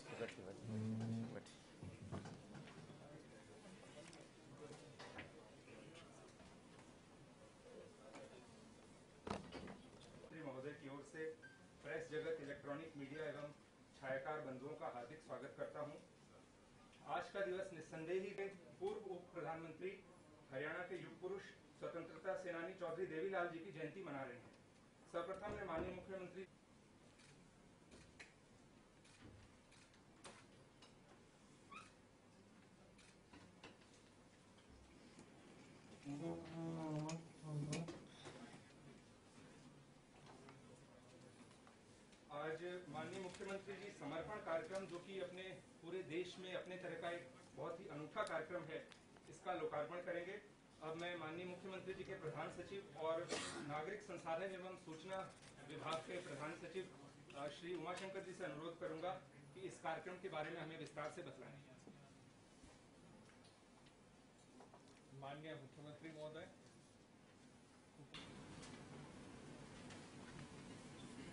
महोदय की ओर से प्रेस जगत, इलेक्ट्रॉनिक मीडिया एवं छायाकार बंधुओं का हार्दिक स्वागत करता हूं। आज का दिवस निस्संदेह ही पूर्व उप प्रधानमंत्री, हरियाणा के युग पुरुष, स्वतंत्रता सेनानी चौधरी देवीलाल जी की जयंती मना रहे हैं। सर्वप्रथम मैं माननीय मुख्यमंत्री आज माननीय मुख्यमंत्री जी समर्पण कार्यक्रम, जो कि अपने पूरे देश में अपने तरह का एक बहुत ही अनूठा कार्यक्रम है, इसका लोकार्पण करेंगे। अब मैं माननीय मुख्यमंत्री जी के प्रधान सचिव और नागरिक संसाधन एवं सूचना विभाग के प्रधान सचिव श्री उमाशंकर जी से अनुरोध करूंगा कि इस कार्यक्रम के बारे में हमें विस्तार से बतलाएं। माननीय मुख्यमंत्री महोदय,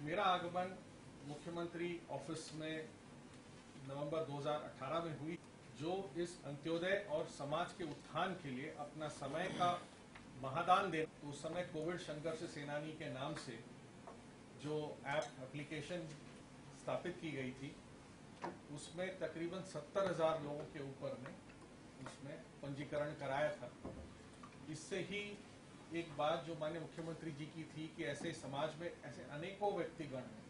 मेरा आगमन मुख्यमंत्री ऑफिस में नवंबर 2018 में हुई, जो इस अंत्योदय और समाज के उत्थान के लिए अपना समय का महादान दे। तो उस समय कोविड संघर्ष सेनानी के नाम से जो एप्लीकेशन स्थापित की गई थी, उसमें तकरीबन 70,000 लोगों के ऊपर ने उसमें पंजीकरण कराया था। इससे ही एक बात जो माननीय मुख्यमंत्री जी की थी कि ऐसे समाज में ऐसे अनेकों व्यक्तिगण हैं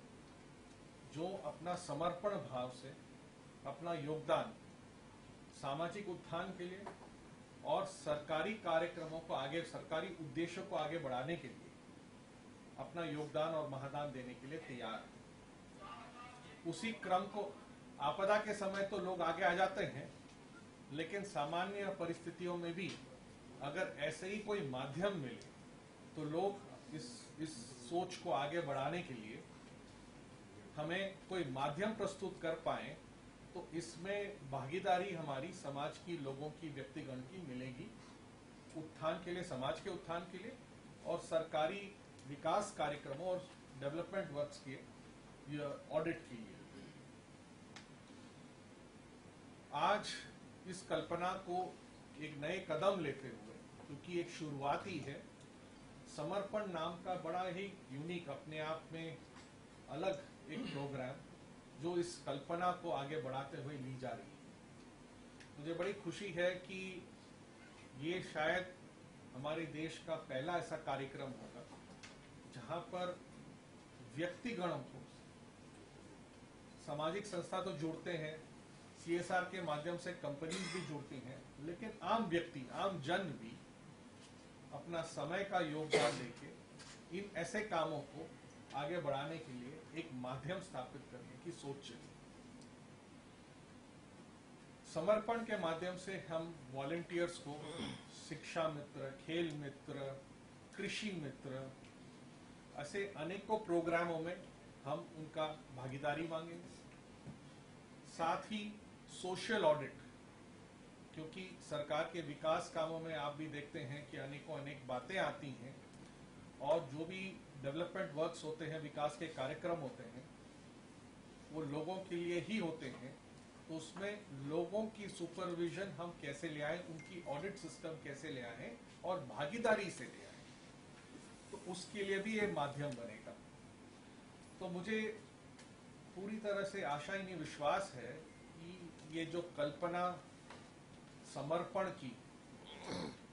जो अपना समर्पण भाव से अपना योगदान सामाजिक उत्थान के लिए और सरकारी कार्यक्रमों को आगे, सरकारी उद्देश्यों को आगे बढ़ाने के लिए अपना योगदान और महादान देने के लिए तैयार है। उसी क्रम को आपदा के समय तो लोग आगे आ जाते हैं, लेकिन सामान्य परिस्थितियों में भी अगर ऐसे ही कोई माध्यम मिले तो लोग इस सोच को आगे बढ़ाने के लिए हमें कोई माध्यम प्रस्तुत कर पाए, तो इसमें भागीदारी हमारी समाज की, लोगों की, व्यक्तिगण की मिलेगी उत्थान के लिए, समाज के उत्थान के लिए और सरकारी विकास कार्यक्रमों और डेवलपमेंट वर्क्स के ऑडिट के लिए। आज इस कल्पना को एक नए कदम लेते हुए, क्योंकि एक शुरुआती है, समर्पण नाम का बड़ा ही यूनिक, अपने आप में अलग एक प्रोग्राम जो इस कल्पना को आगे बढ़ाते हुए ली जा रही है। मुझे बड़ी खुशी है कि ये शायद हमारे देश का पहला ऐसा कार्यक्रम होगा जहां पर व्यक्तिगणों को, सामाजिक संस्था तो जुड़ते हैं, CSR के माध्यम से कंपनीज भी जुड़ती हैं, लेकिन आम व्यक्ति, आम जन भी अपना समय का योगदान देके इन ऐसे कामों को आगे बढ़ाने के लिए एक माध्यम स्थापित करने की सोच चली। समर्पण के माध्यम से हम वॉलंटियर्स को शिक्षा मित्र, खेल मित्र, कृषि मित्र, ऐसे अनेकों प्रोग्रामों में हम उनका भागीदारी मांगेंगे। साथ ही सोशल ऑडिट, क्योंकि सरकार के विकास कामों में आप भी देखते हैं कि अनेक बातें आती हैं और जो भी डेवलपमेंट वर्क्स होते हैं, विकास के कार्यक्रम होते हैं, वो लोगों के लिए ही होते हैं। तो उसमें लोगों की सुपरविजन हम कैसे ले आए, उनकी ऑडिट सिस्टम कैसे ले आए और भागीदारी से ले आए, तो उसके लिए भी ये माध्यम बनेगा। तो मुझे पूरी तरह से आशा ही नहीं, विश्वास है कि ये जो कल्पना समर्पण की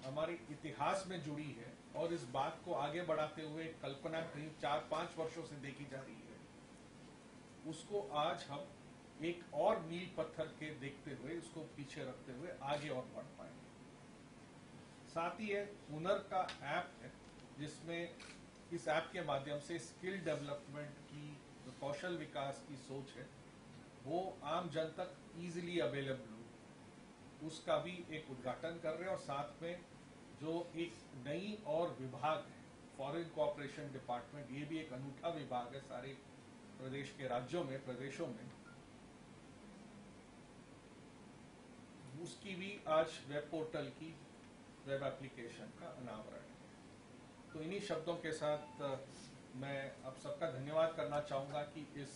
हमारे इतिहास में जुड़ी है और इस बात को आगे बढ़ाते हुए कल्पना कहीं 4-5 वर्षों से देखी जा रही है, उसको आज हम एक और मील पत्थर के देखते हुए, उसको पीछे रखते हुए आगे और बढ़ पाएंगे। साथ ही ये हुनर का ऐप है, जिसमें इस ऐप के माध्यम से स्किल डेवलपमेंट की, जो कौशल विकास की सोच है, वो आम जन तक इजीली अवेलेबल हो, उसका भी एक उद्घाटन कर रहे हैं। और साथ में जो एक नई और विभाग है, फॉरेन कोऑपरेशन डिपार्टमेंट, ये भी एक अनूठा विभाग है सारे प्रदेश के राज्यों में, प्रदेशों में, उसकी भी आज वेब पोर्टल की, वेब एप्लीकेशन का अनावरण है। तो इन्हीं शब्दों के साथ मैं आप सबका धन्यवाद करना चाहूंगा कि इस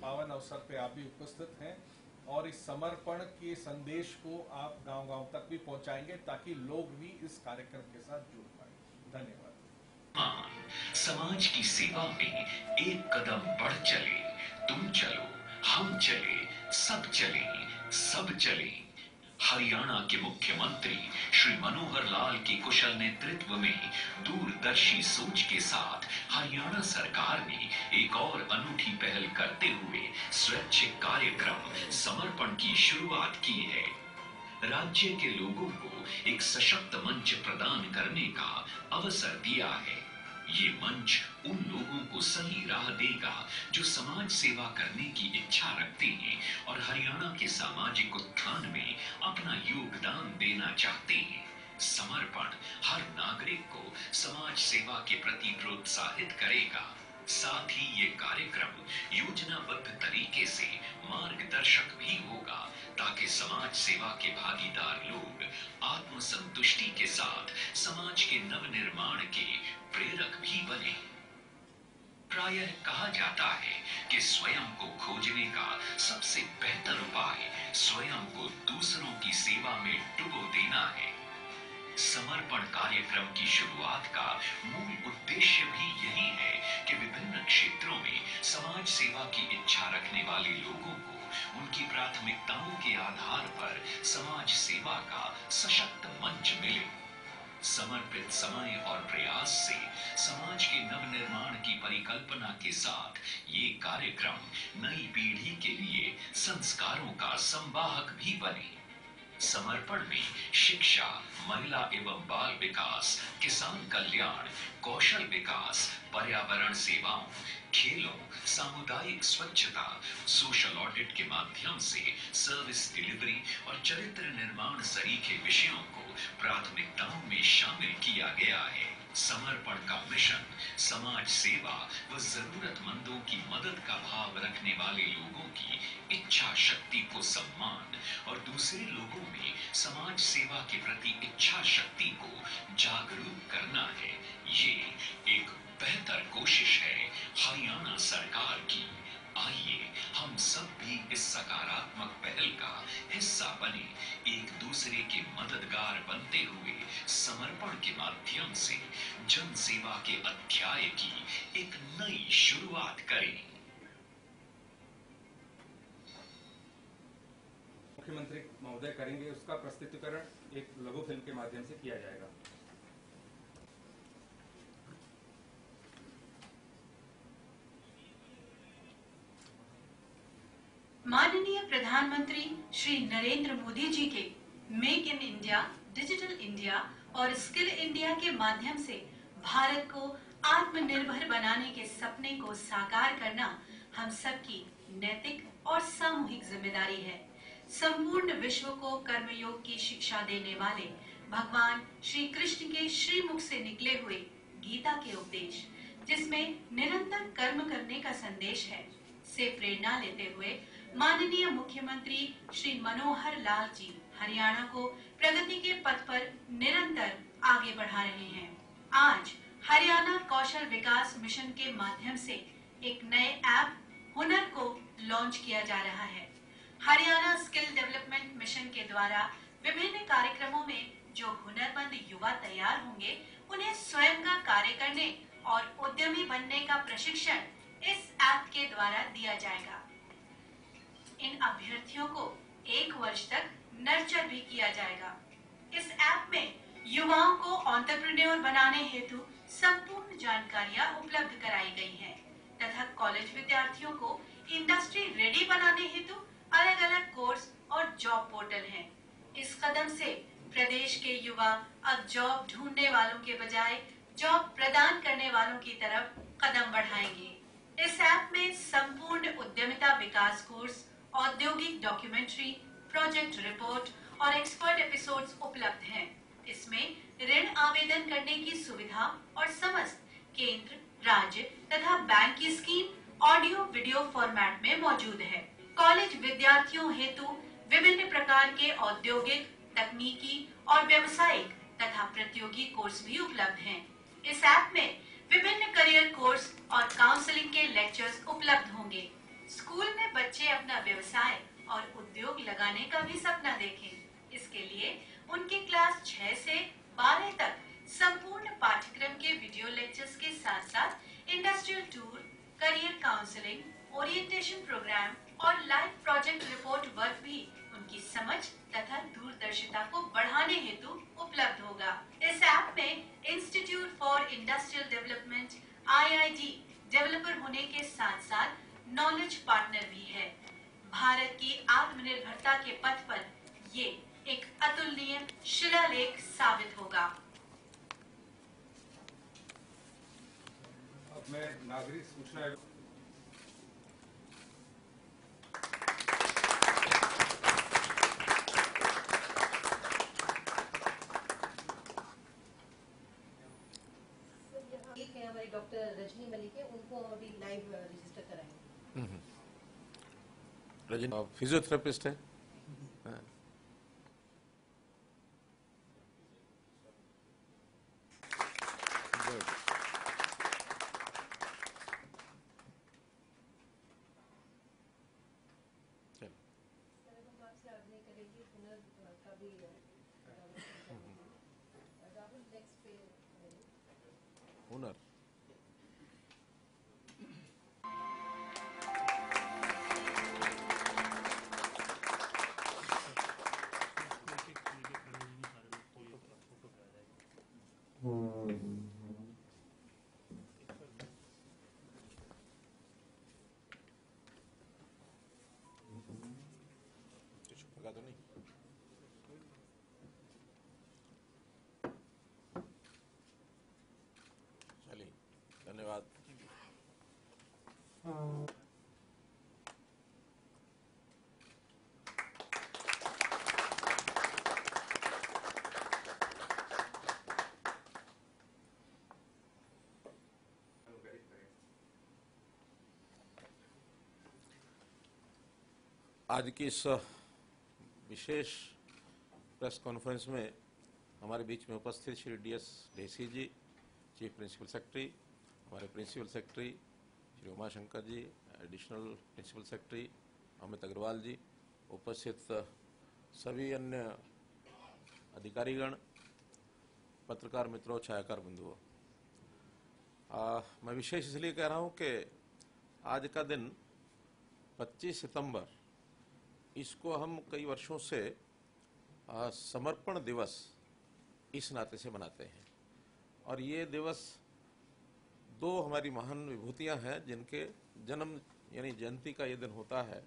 पावन अवसर पे आप भी उपस्थित हैं और इस समर्पण के संदेश को आप गांव-गांव तक भी पहुंचाएंगे ताकि लोग भी इस कार्यक्रम के साथ जुड़ पाए। धन्यवाद। समाज की सेवा में एक कदम बढ़ चले, तुम चलो, हम चले, सब चले, सब चले। हरियाणा के मुख्यमंत्री श्री मनोहर लाल के कुशल नेतृत्व में दूरदर्शी सोच के साथ हरियाणा सरकार ने एक और अनूठी पहल करते हुए स्वैच्छिक कार्यक्रम समर्पण की शुरुआत की है। राज्य के लोगों को एक सशक्त मंच प्रदान करने का अवसर दिया है। ये मंच उन लोगों को सही राह देगा जो समाज सेवा करने की इच्छा रखते हैं और हरियाणा के सामाजिक उत्थान में अपना योगदान देना चाहते हैं। समर्पण हर नागरिक को समाज सेवा के प्रति प्रोत्साहित करेगा। साथ ही ये कार्यक्रम योजनाबद्ध तरीके से मार्गदर्शक भी होगा ताकि समाज सेवा के भागीदार लोग आत्मसंतुष्टि के साथ समाज के नवनिर्माण के प्रेरक भी बने। प्रायः कहा जाता है कि स्वयं को खोजने का सबसे बेहतर उपाय स्वयं को दूसरों की सेवा में डुबो देना है। समर्पण कार्यक्रम की शुरुआत का मूल उद्देश्य भी यही है कि विभिन्न क्षेत्रों में समाज सेवा की इच्छा रखने वाले लोगों को उनकी प्राथमिकताओं के आधार पर समाज सेवा का सशक्त मंच मिले। समर्पित समय और प्रयास से समाज के नवनिर्माण की परिकल्पना के साथ ये कार्यक्रम नई पीढ़ी के लिए संस्कारों का संवाहक भी बने। समर्पण में शिक्षा, महिला एवं बाल विकास, किसान कल्याण, कौशल विकास, पर्यावरण सेवाओं, खेलों, सामुदायिक स्वच्छता, सोशल ऑडिट के माध्यम से सर्विस डिलीवरी और चरित्र निर्माण सरीखे विषयों को प्राथमिकताओं में शामिल किया गया है। समर्पण का मिशन समाज सेवा व जरूरतमंदों की मदद का भाव रखने वाले लोगों की इच्छा शक्ति को सम्मान और दूसरे लोगों में समाज सेवा के प्रति इच्छा शक्ति को जागरूक करना है। ये एक बेहतर कोशिश है हरियाणा सरकार की। आइए हम सब भी इस सकारात्मक पहल का हिस्सा बने, एक दूसरे के मददगार बनते हुए समर्पण के माध्यम से जन सेवा के अध्याय की एक नई शुरुआत करें। मुख्यमंत्री महोदय करेंगे, उसका प्रस्तुतिकरण एक लघु फिल्म के माध्यम से किया जाएगा। माननीय प्रधानमंत्री श्री नरेंद्र मोदी जी के make in India, digital India और स्किल इंडिया के माध्यम से भारत को आत्मनिर्भर बनाने के सपने को साकार करना हम सबकी नैतिक और सामूहिक जिम्मेदारी है। संपूर्ण विश्व को कर्मयोग की शिक्षा देने वाले भगवान श्री कृष्ण के श्रीमुख से निकले हुए गीता के उपदेश, जिसमें निरंतर कर्म करने का संदेश है, से प्रेरणा लेते हुए माननीय मुख्यमंत्री श्री मनोहर लाल जी हरियाणा को प्रगति के पथ पर निरंतर आगे बढ़ा रहे हैं। आज हरियाणा कौशल विकास मिशन के माध्यम से एक नए ऐप हुनर को लॉन्च किया जा रहा है। हरियाणा स्किल डेवलपमेंट मिशन के द्वारा विभिन्न कार्यक्रमों में जो हुनरमंद युवा तैयार होंगे, उन्हें स्वयं का कार्य करने और उद्यमी बनने का प्रशिक्षण इस ऐप के द्वारा दिया जाएगा। इन अभ्यर्थियों को 1 वर्ष तक नर्चर भी किया जाएगा। इस ऐप में युवाओं को एंटरप्रेन्योर बनाने हेतु संपूर्ण जानकारियां उपलब्ध कराई गई हैं तथा कॉलेज विद्यार्थियों को इंडस्ट्री रेडी बनाने हेतु अलग अलग कोर्स और जॉब पोर्टल हैं। इस कदम से प्रदेश के युवा अब जॉब ढूंढने वालों के बजाय जॉब प्रदान करने वालों की तरफ कदम बढ़ाएंगे। इस ऐप में संपूर्ण उद्यमिता विकास कोर्स, औद्योगिक डॉक्यूमेंट्री, प्रोजेक्ट रिपोर्ट और एक्सपर्ट एपिसोड्स उपलब्ध हैं। इसमें ऋण आवेदन करने की सुविधा और समस्त केंद्र, राज्य तथा बैंक की स्कीम ऑडियो वीडियो फॉर्मेट में मौजूद है। कॉलेज विद्यार्थियों हेतु विभिन्न प्रकार के औद्योगिक, तकनीकी और व्यवसायिक तथा प्रतियोगी कोर्स भी उपलब्ध हैं। इस ऐप में विभिन्न करियर कोर्स और काउंसलिंग के लेक्चर्स उपलब्ध होंगे। स्कूल में बच्चे अपना व्यवसाय और उद्योग लगाने का भी सपना देखें। इसके लिए उनके क्लास 6 से 12 तक संपूर्ण पाठ्यक्रम के वीडियो लेक्चर्स के साथ साथ industrial tour, career counselling, orientation programme और लाइव प्रोजेक्ट रिपोर्ट वर्क भी उनकी समझ तथा दूरदर्शिता को बढ़ाने हेतु उपलब्ध होगा। इस ऐप में institute for industrial development (IID) developer होने के साथ साथ नॉलेज पार्टनर भी है। भारत की आत्मनिर्भरता के पथ पर ये एक अतुलनीय शिलालेख साबित होगा। अब मैं नागरिक सूचना एक है हमारे डॉक्टर रजनी मलिक है, उनको अभी लाइव रजिस्टर कराएंगे। रजनी फिजियोथेरेपिस्ट है। हाँ। Good. चलो। हम आपसे आग्रह करेंगे हुनर का भी राहुल नेक्स्ट पे हुनर कुछ लगा तो नहीं। चलिए, धन्यवाद। अनुग्रहित करें। आज की इस विशेष प्रेस कॉन्फ्रेंस में हमारे बीच में उपस्थित Shri DS Dhesi ji, chief principal secretary, हमारे principal secretary Shri Umashankar ji, additional principal secretary Amit Agarwal ji, उपस्थित सभी अन्य अधिकारीगण, पत्रकार मित्रों, छायाकार बंधुओं, मैं विशेष इसलिए कह रहा हूं कि आज का दिन 25 सितंबर, इसको हम कई वर्षों से समर्पण दिवस इस नाते से मनाते हैं। और ये दिवस दो हमारी महान विभूतियां हैं जिनके जन्म यानी जयंती का ये दिन होता है,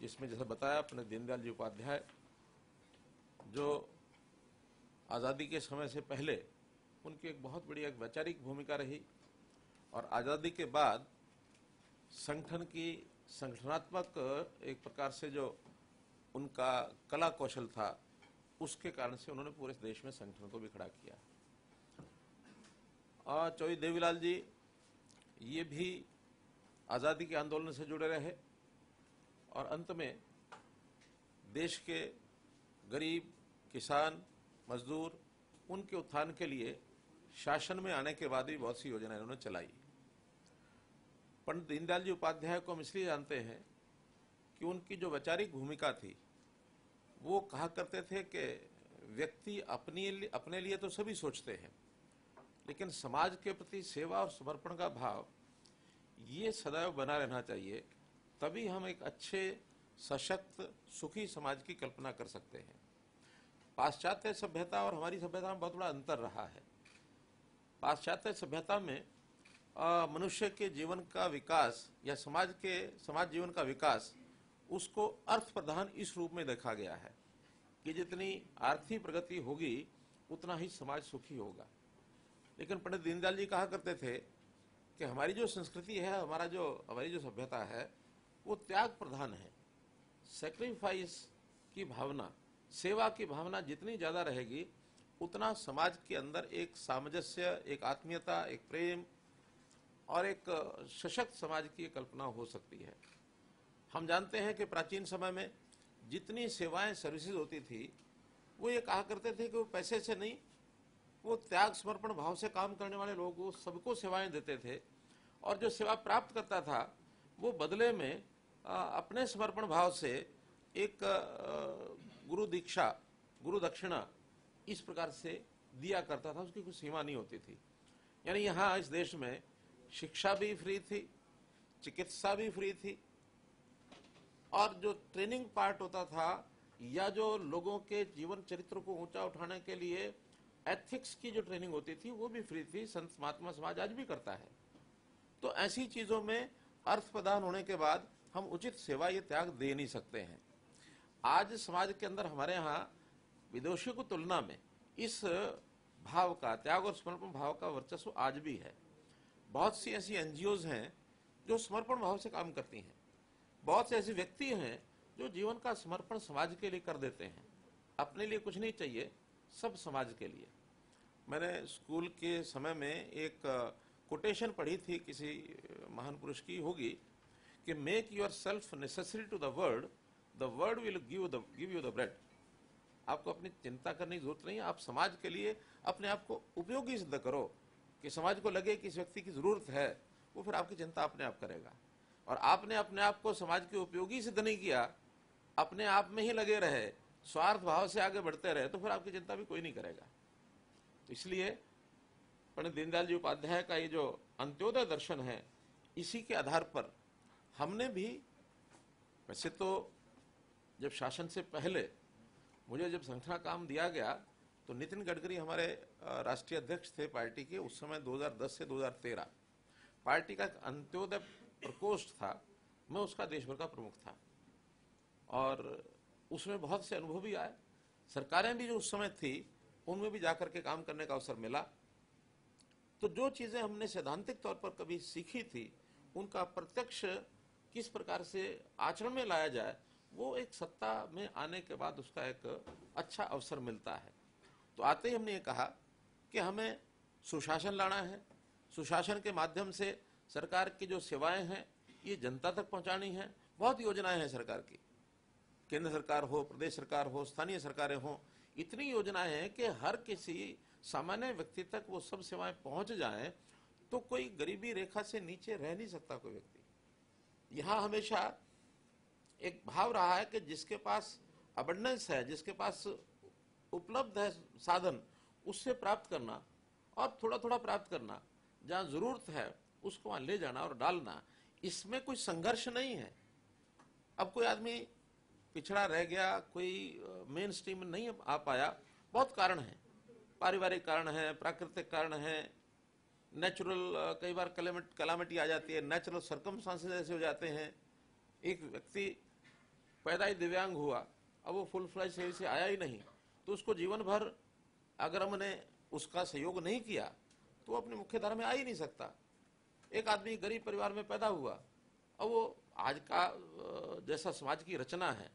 जिसमें जैसा बताया अपने दीनदयाल जी उपाध्याय, जो आज़ादी के समय से पहले उनकी एक बहुत बड़ी एक वैचारिक भूमिका रही और आज़ादी के बाद संगठन की संगठनात्मक एक प्रकार से जो उनका कला कौशल था, उसके कारण से उन्होंने पूरे देश में संगठन को भी खड़ा किया। और चौधरी देवीलाल जी ये भी आज़ादी के आंदोलन से जुड़े रहे और अंत में देश के गरीब, किसान, मजदूर, उनके उत्थान के लिए शासन में आने के बाद भी बहुत सी योजनाएं उन्होंने चलाई। पंडित दीनदयाल जी उपाध्याय को हम इसलिए जानते हैं कि उनकी जो वैचारिक भूमिका थी, वो कहा करते थे कि व्यक्ति अपने लिए तो सभी सोचते हैं, लेकिन समाज के प्रति सेवा और समर्पण का भाव ये सदैव बना रहना चाहिए, तभी हम एक अच्छे, सशक्त, सुखी समाज की कल्पना कर सकते हैं। पाश्चात्य सभ्यता और हमारी सभ्यता में बहुत बड़ा अंतर रहा है। पाश्चात्य सभ्यता में मनुष्य के जीवन का विकास या समाज जीवन का विकास, उसको अर्थ प्रधान इस रूप में देखा गया है कि जितनी आर्थिक प्रगति होगी उतना ही समाज सुखी होगा। लेकिन पंडित दीनदयाल जी कहा करते थे कि हमारी जो संस्कृति है, हमारी जो सभ्यता है, वो त्याग प्रधान है। सैक्रिफाइस की भावना, सेवा की भावना जितनी ज्यादा रहेगी, उतना समाज के अंदर एक सामंजस्य, एक आत्मीयता, एक प्रेम और एक सशक्त समाज की कल्पना हो सकती है। हम जानते हैं कि प्राचीन समय में जितनी सेवाएं, सर्विसेज होती थी, वो ये कहा करते थे कि वो पैसे से नहीं, वो त्याग समर्पण भाव से काम करने वाले लोग वो सबको सेवाएं देते थे और जो सेवा प्राप्त करता था वो बदले में अपने समर्पण भाव से एक गुरु दीक्षा, गुरु दक्षिणा इस प्रकार से दिया करता था, उसकी कोई सीमा नहीं होती थी। यानी यहाँ इस देश में शिक्षा भी फ्री थी, चिकित्सा भी फ्री थी, और जो ट्रेनिंग पार्ट होता था या जो लोगों के जीवन चरित्र को ऊंचा उठाने के लिए एथिक्स की जो ट्रेनिंग होती थी वो भी फ्री थी। संत महात्मा समाज आज भी करता है। तो ऐसी चीजों में अर्थ प्रदान होने के बाद हम उचित सेवा ये त्याग दे नहीं सकते हैं। आज समाज के अंदर हमारे यहाँ विदेशियों की तुलना में इस भाव का, त्याग और समर्पण भाव का वर्चस्व आज भी है। बहुत सी ऐसी एनजीओज हैं जो समर्पण भाव से काम करती हैं। बहुत से ऐसे व्यक्ति हैं जो जीवन का समर्पण समाज के लिए कर देते हैं। अपने लिए कुछ नहीं चाहिए, सब समाज के लिए। मैंने स्कूल के समय में एक कोटेशन पढ़ी थी, किसी महान पुरुष की होगी, कि make yourself necessary to the world will give you the bread. आपको अपनी चिंता करने की जरूरत नहीं है, आप समाज के लिए अपने आप को उपयोगी सिद्ध करो कि समाज को लगे कि इस व्यक्ति की जरूरत है, वो फिर आपकी चिंता अपने आप करेगा। और आपने अपने आप को समाज के उपयोगी सिद्ध नहीं किया, अपने आप में ही लगे रहे, स्वार्थ भाव से आगे बढ़ते रहे, तो फिर आपकी चिंता भी कोई नहीं करेगा। तो इसलिए पंडित दीनदयाल जी उपाध्याय का ये जो अंत्योदय दर्शन है, इसी के आधार पर हमने भी, वैसे तो जब शासन से पहले मुझे जब संगठन काम दिया गया तो नितिन गडकरी हमारे राष्ट्रीय अध्यक्ष थे पार्टी के। उस समय 2010 से 2013 पार्टी का अंत्योदय प्रकोष्ठ था, मैं उसका देश भर का प्रमुख था और उसमें बहुत से अनुभव भी आए। सरकारें भी जो उस समय थी उनमें भी जाकर के काम करने का अवसर मिला। तो जो चीजें हमने सैद्धांतिक तौर पर कभी सीखी थी, उनका प्रत्यक्ष किस प्रकार से आचरण में लाया जाए, वो एक सत्ता में आने के बाद उसका एक अच्छा अवसर मिलता है। तो आते ही हमने ये कहा कि हमें सुशासन लाना है। सुशासन के माध्यम से सरकार की जो सेवाएं हैं ये जनता तक पहुंचानी है। बहुत योजनाएं हैं सरकार की, केंद्र सरकार हो, प्रदेश सरकार हो, स्थानीय सरकारें हो, इतनी योजनाएं हैं कि हर किसी सामान्य व्यक्ति तक वो सब सेवाएं पहुंच जाएं, तो कोई गरीबी रेखा से नीचे रह नहीं सकता कोई व्यक्ति। यहाँ हमेशा एक भाव रहा है कि जिसके पास अबंडेंस है, जिसके पास उपलब्ध है साधन, उससे प्राप्त करना और थोड़ा थोड़ा प्राप्त करना, जहाँ जरूरत है उसको वहां ले जाना और डालना, इसमें कोई संघर्ष नहीं है। अब कोई आदमी पिछड़ा रह गया, कोई मेन स्ट्रीम में नहीं आ पाया, बहुत कारण हैं, पारिवारिक कारण है, प्राकृतिक कारण है, नेचुरल कई बार कैलामिटी आ जाती है, नेचुरल सर्कमस्टांसेस ऐसे हो जाते हैं। एक व्यक्ति पैदा ही दिव्यांग हुआ, अब वो फुल फ्लैज सेवा से आया ही नहीं, तो उसको जीवन भर अगर हमने उसका सहयोग नहीं किया तो वो अपनी मुख्य धारा में आ ही नहीं सकता। एक आदमी गरीब परिवार में पैदा हुआ, अब वो आज का जैसा समाज की रचना है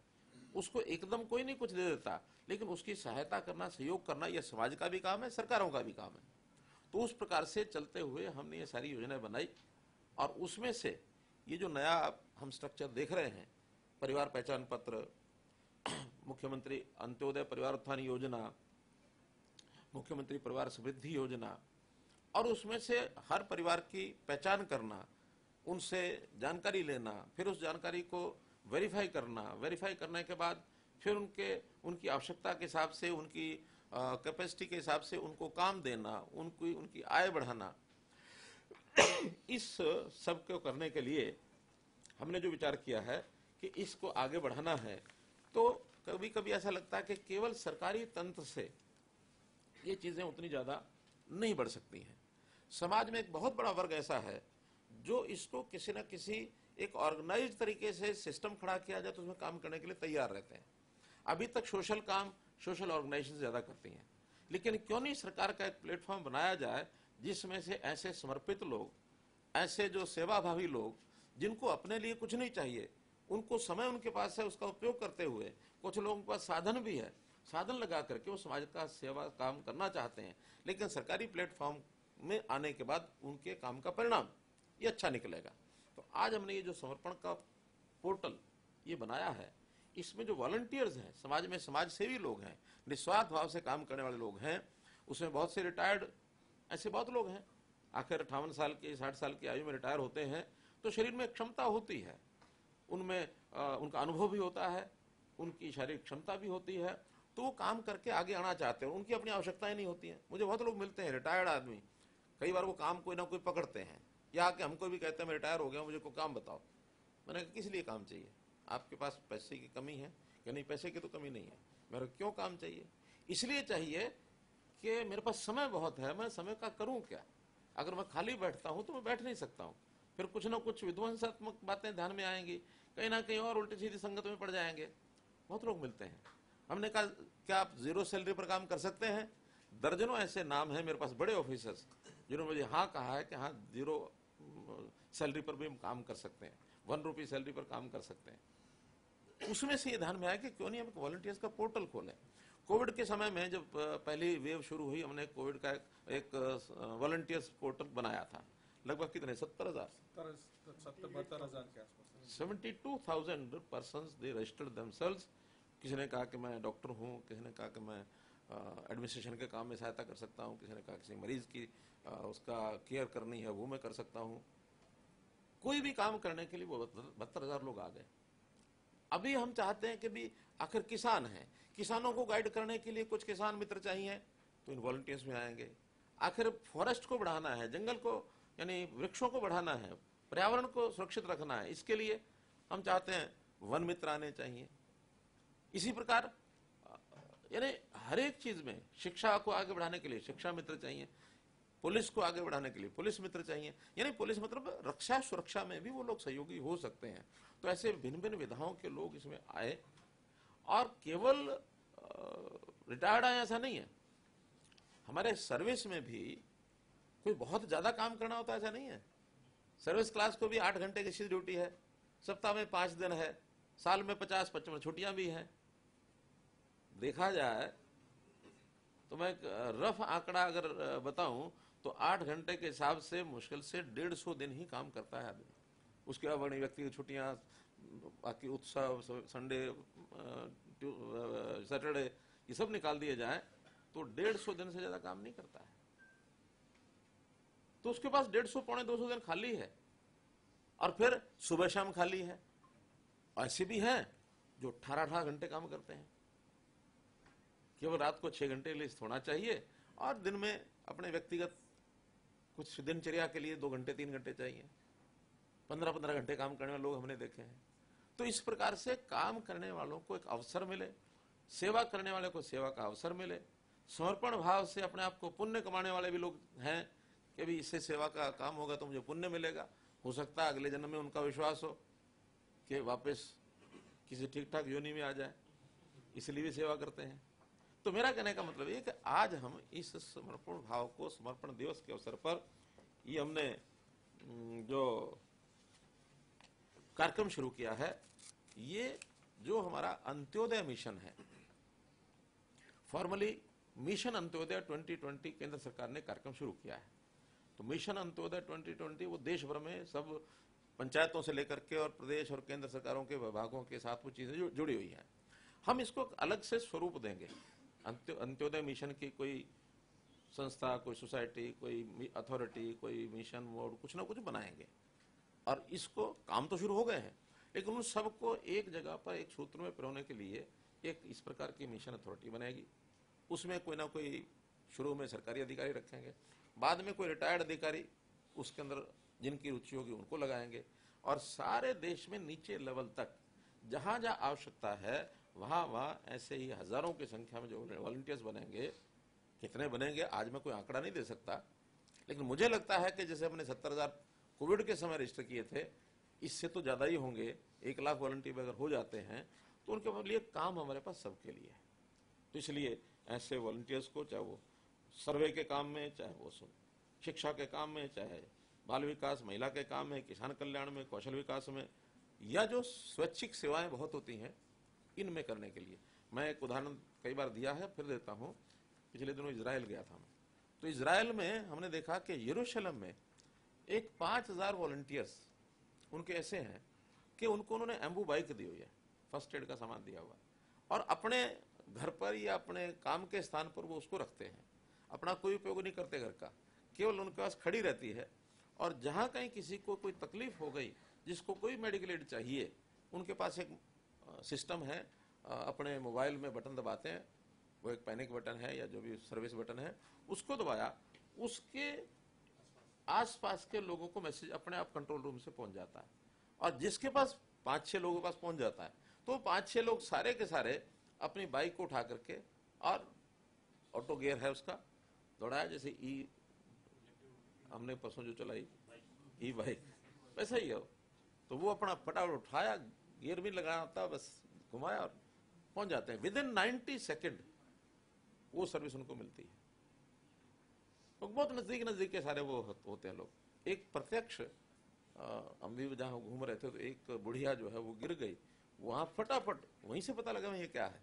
उसको एकदम कोई नहीं कुछ दे देता, लेकिन उसकी सहायता करना, सहयोग करना, यह समाज का भी काम है, सरकारों का भी काम है। तो उस प्रकार से चलते हुए हमने ये सारी योजनाएं बनाई और उसमें से ये जो नया हम स्ट्रक्चर देख रहे हैं, परिवार पहचान पत्र, मुख्यमंत्री अंत्योदय परिवार उत्थान योजना, मुख्यमंत्री परिवार समृद्धि योजना, और उसमें से हर परिवार की पहचान करना, उनसे जानकारी लेना, फिर उस जानकारी को वेरीफाई करना, वेरीफाई करने के बाद फिर उनकी आवश्यकता के हिसाब से, उनकी कैपेसिटी के हिसाब से उनको काम देना, उनकी आय बढ़ाना। इस सब को करने के लिए हमने जो विचार किया है कि इसको आगे बढ़ाना है, तो कभी कभी ऐसा लगता है कि केवल सरकारी तंत्र से ये चीजें उतनी ज्यादा नहीं बढ़ सकती हैं। समाज में एक बहुत बड़ा वर्ग ऐसा है जो इसको किसी न किसी एक ऑर्गेनाइज्ड तरीके से सिस्टम खड़ा किया जाए तो उसमें काम करने के लिए तैयार रहते हैं। अभी तक सोशल काम सोशल ऑर्गेनाइजेशन ज्यादा करती हैं, लेकिन क्यों नहीं सरकार का एक प्लेटफॉर्म बनाया जाए जिसमें से ऐसे समर्पित लोग, ऐसे जो सेवाभावी लोग, जिनको अपने लिए कुछ नहीं चाहिए, उनको समय उनके पास है, उसका उपयोग करते हुए, कुछ लोगों के पास साधन भी है, साधन लगा करके वो समाज का सेवा काम करना चाहते हैं, लेकिन सरकारी प्लेटफॉर्म में आने के बाद उनके काम का परिणाम ये अच्छा निकलेगा। तो आज हमने ये जो समर्पण का पोर्टल ये बनाया है, इसमें जो वॉलंटियर्स हैं, समाज में समाज सेवी लोग हैं, निस्वार्थ भाव से काम करने वाले लोग हैं, उसमें बहुत से रिटायर्ड ऐसे बहुत लोग हैं, आखिर 58 साल की 60 साल की आयु में रिटायर होते हैं, तो शरीर में क्षमता होती है, उनमें उनका अनुभव भी होता है, उनकी शारीरिक क्षमता भी होती है, तो वो काम करके आगे आना चाहते हैं, उनकी अपनी आवश्यकताएं नहीं होती हैं। मुझे बहुत लोग मिलते हैं रिटायर्ड आदमी, कई बार वो काम कोई ना कोई पकड़ते हैं या आके हमको भी कहते हैं मैं रिटायर हो गया, मुझे कोई काम बताओ। मैंने कहा किस लिए काम चाहिए, आपके पास पैसे की कमी है? कि नहीं, पैसे की तो कमी नहीं है। मेरे क्यों काम चाहिए? इसलिए चाहिए कि मेरे पास समय बहुत है, मैं समय का करूं क्या? अगर मैं खाली बैठता हूं तो मैं बैठ नहीं सकता हूं, फिर कुछ ना कुछ विध्वंसात्मक बातें ध्यान में आएंगी, कहीं ना कहीं और उल्टी सीधी संगत में पड़ जाएंगे। बहुत लोग मिलते हैं। हमने कहा क्या आप जीरो सैलरी पर काम कर सकते हैं? दर्जनों ऐसे नाम हैं मेरे पास, बड़े ऑफिसर्स, जिन्होंने मुझे हाँ कहा है कि हाँ जीरो सैलरी पर भी हम काम कर सकते हैं, 1 रुपये सैलरी पर काम कर सकते हैं। उसमें से ये ध्यान में आया कि क्यों नहीं हम वॉलंटियर्स का पोर्टल खोलें। कोविड के समय में जब पहली वेव शुरू हुई, हमने कोविड का एक वॉलंटियर्स पोर्टल बनाया था। लगभग कितने, 70,000 72,000 के आसपास 72,000 पर्सन्स दे रजिस्टर्ड देमसेल्व्स। किसी ने कहा कि मैं डॉक्टर हूँ, किसी ने कहा कि मैं एडमिनिस्ट्रेशन के काम में सहायता कर सकता हूँ, किसी ने कहा किसी मरीज की उसका केयर करनी है वो मैं कर सकता हूँ। कोई भी काम करने के लिए वो 72,000 लोग आ गए। अभी हम चाहते हैं कि भी आखिर किसान हैं, किसानों को गाइड करने के लिए कुछ किसान मित्र चाहिए, तो इन वॉलंटियर्स में आएंगे। आखिर फॉरेस्ट को बढ़ाना है, जंगल को यानी वृक्षों को बढ़ाना है, पर्यावरण को सुरक्षित रखना है, इसके लिए हम चाहते हैं वन मित्र आने चाहिए। इसी प्रकार यानी हर एक चीज में, शिक्षा को आगे बढ़ाने के लिए शिक्षा मित्र चाहिए, पुलिस को आगे बढ़ाने के लिए पुलिस मित्र चाहिए। यानी पुलिस मतलब रक्षा सुरक्षा में भी वो लोग सहयोगी हो सकते हैं। तो ऐसे भिन्न भिन्न विधाओं के लोग इसमें आए, और केवल रिटायर्ड आए ऐसा नहीं है। हमारे सर्विस में भी कोई बहुत ज्यादा काम करना होता है ऐसा नहीं है। सर्विस क्लास को भी 8 घंटे की सीधी ड्यूटी है, सप्ताह में 5 दिन है, साल में 50-55 छुट्टियां भी हैं। देखा जाए तो मैं रफ आंकड़ा अगर बताऊं तो 8 घंटे के हिसाब से मुश्किल से 150 दिन ही काम करता है आदमी। उसके बाद बड़ी व्यक्ति की छुट्टियां, बाकी उत्सव, संडे, सैटरडे, ये सब निकाल दिए जाए तो 150 दिन से ज्यादा काम नहीं करता है। तो उसके पास 150 पौने 200 दिन खाली है, और फिर सुबह शाम खाली है। ऐसे भी हैं जो 18 घंटे काम करते हैं। केवल रात को 6 घंटे के लिए सोना चाहिए, और दिन में अपने व्यक्तिगत कुछ दिनचर्या के लिए 2 घंटे 3 घंटे चाहिए। 15-15 घंटे काम करने वाले लोग हमने देखे हैं। तो इस प्रकार से काम करने वालों को एक अवसर मिले, सेवा करने वाले को सेवा का अवसर मिले, समर्पण भाव से अपने आप को पुण्य कमाने वाले भी लोग हैं कि भी इससे सेवा का काम होगा तो मुझे पुण्य मिलेगा। हो सकता है अगले जन्म में उनका विश्वास हो कि वापस किसी ठीक ठाक योनि में आ जाए, इसलिए भी सेवा करते हैं। तो मेरा कहने का मतलब ये कि आज हम इस समर्पण भाव को, समर्पण दिवस के अवसर पर ये हमने जो कार्यक्रम शुरू किया है, ये जो हमारा अंत्योदय मिशन है, फॉर्मली मिशन अंत्योदय 2020 केंद्र सरकार ने कार्यक्रम शुरू किया है। तो मिशन अंत्योदय 2020 वो देश भर में सब पंचायतों से लेकर के और प्रदेश और केंद्र सरकारों के विभागों के साथ वो चीजें जुड़ी हुई हैं। हम इसको अलग से स्वरूप देंगे। अंत्योदय मिशन की कोई संस्था, कोई सोसाइटी, कोई अथॉरिटी, कोई मिशन मोड कुछ ना कुछ बनाएंगे, और इसको काम तो शुरू हो गए हैं, लेकिन उन सबको एक जगह पर एक सूत्र में पिरोने के लिए एक इस प्रकार की मिशन अथॉरिटी बनेगी। उसमें कोई ना कोई शुरू में सरकारी अधिकारी रखेंगे, बाद में कोई रिटायर्ड अधिकारी उसके अंदर जिनकी रुचि होगी उनको लगाएंगे, और सारे देश में नीचे लेवल तक जहां जहां आवश्यकता है वहां ऐसे ही हजारों की संख्या में जो वॉलंटियर्स बनेंगे। कितने बनेंगे आज मैं कोई आंकड़ा नहीं दे सकता, लेकिन मुझे लगता है कि जैसे हमने 70,000 कोविड के समय रजिस्टर किए थे, इससे तो ज्यादा ही होंगे। 1 लाख वॉलंटियर अगर हो जाते हैं तो उनके लिए काम हमारे पास सबके लिए है। तो इसलिए ऐसे वॉलंटियर्स को, चाहे वो सर्वे के काम में, चाहे वो शिक्षा के काम में, चाहे बाल विकास, महिला के काम में, किसान कल्याण में, कौशल विकास में, या जो स्वैच्छिक सेवाएं बहुत होती हैं इनमें करने के लिए। मैं एक उदाहरण कई बार दिया है, फिर देता हूं। पिछले दिनों इजराइल गया था मैं, तो इजराइल में हमने देखा कि यरूशलेम में एक 5,000 वॉलंटियर्स उनके ऐसे हैं कि उनको उन्होंने एम्बू बाइक दी हुई है, फर्स्ट एड का सामान दिया हुआ, और अपने घर पर या अपने काम के स्थान पर वो उसको रखते हैं। अपना कोई उपयोग नहीं करते घर का, केवल उनके पास खड़ी रहती है। और जहां कहीं किसी को कोई तकलीफ हो गई, जिसको कोई मेडिकल एड चाहिए, उनके पास एक सिस्टम है अपने मोबाइल में बटन दबाते हैं, वो एक पैनिक बटन है या जो भी सर्विस बटन है, उसको दबाया, उसके आसपास के लोगों को मैसेज अपने आप कंट्रोल रूम से पहुंच जाता है। और जिसके पास 5-6 लोगों के पास पहुंच जाता है, तो 5-6 लोग सारे के सारे अपनी बाइक को उठा करके, और ऑटो गियर है उसका, दौड़ाया, जैसे हमने परसों जो चलाई ई बाइक, वैसा ही है। तो वो अपना फटाफट उठाया, गियर भी लगाना होता, बस घुमाया और पहुंच जाते हैं। विदिन 90 सेकेंड वो सर्विस उनको मिलती है। तो बहुत नजदीक के सारे वो होते हैं लोग। एक प्रत्यक्ष, हम भी जहाँ घूम रहे थे तो एक बुढ़िया जो है वो गिर गई, वहां फटाफट वहीं से पता लगा ये क्या है,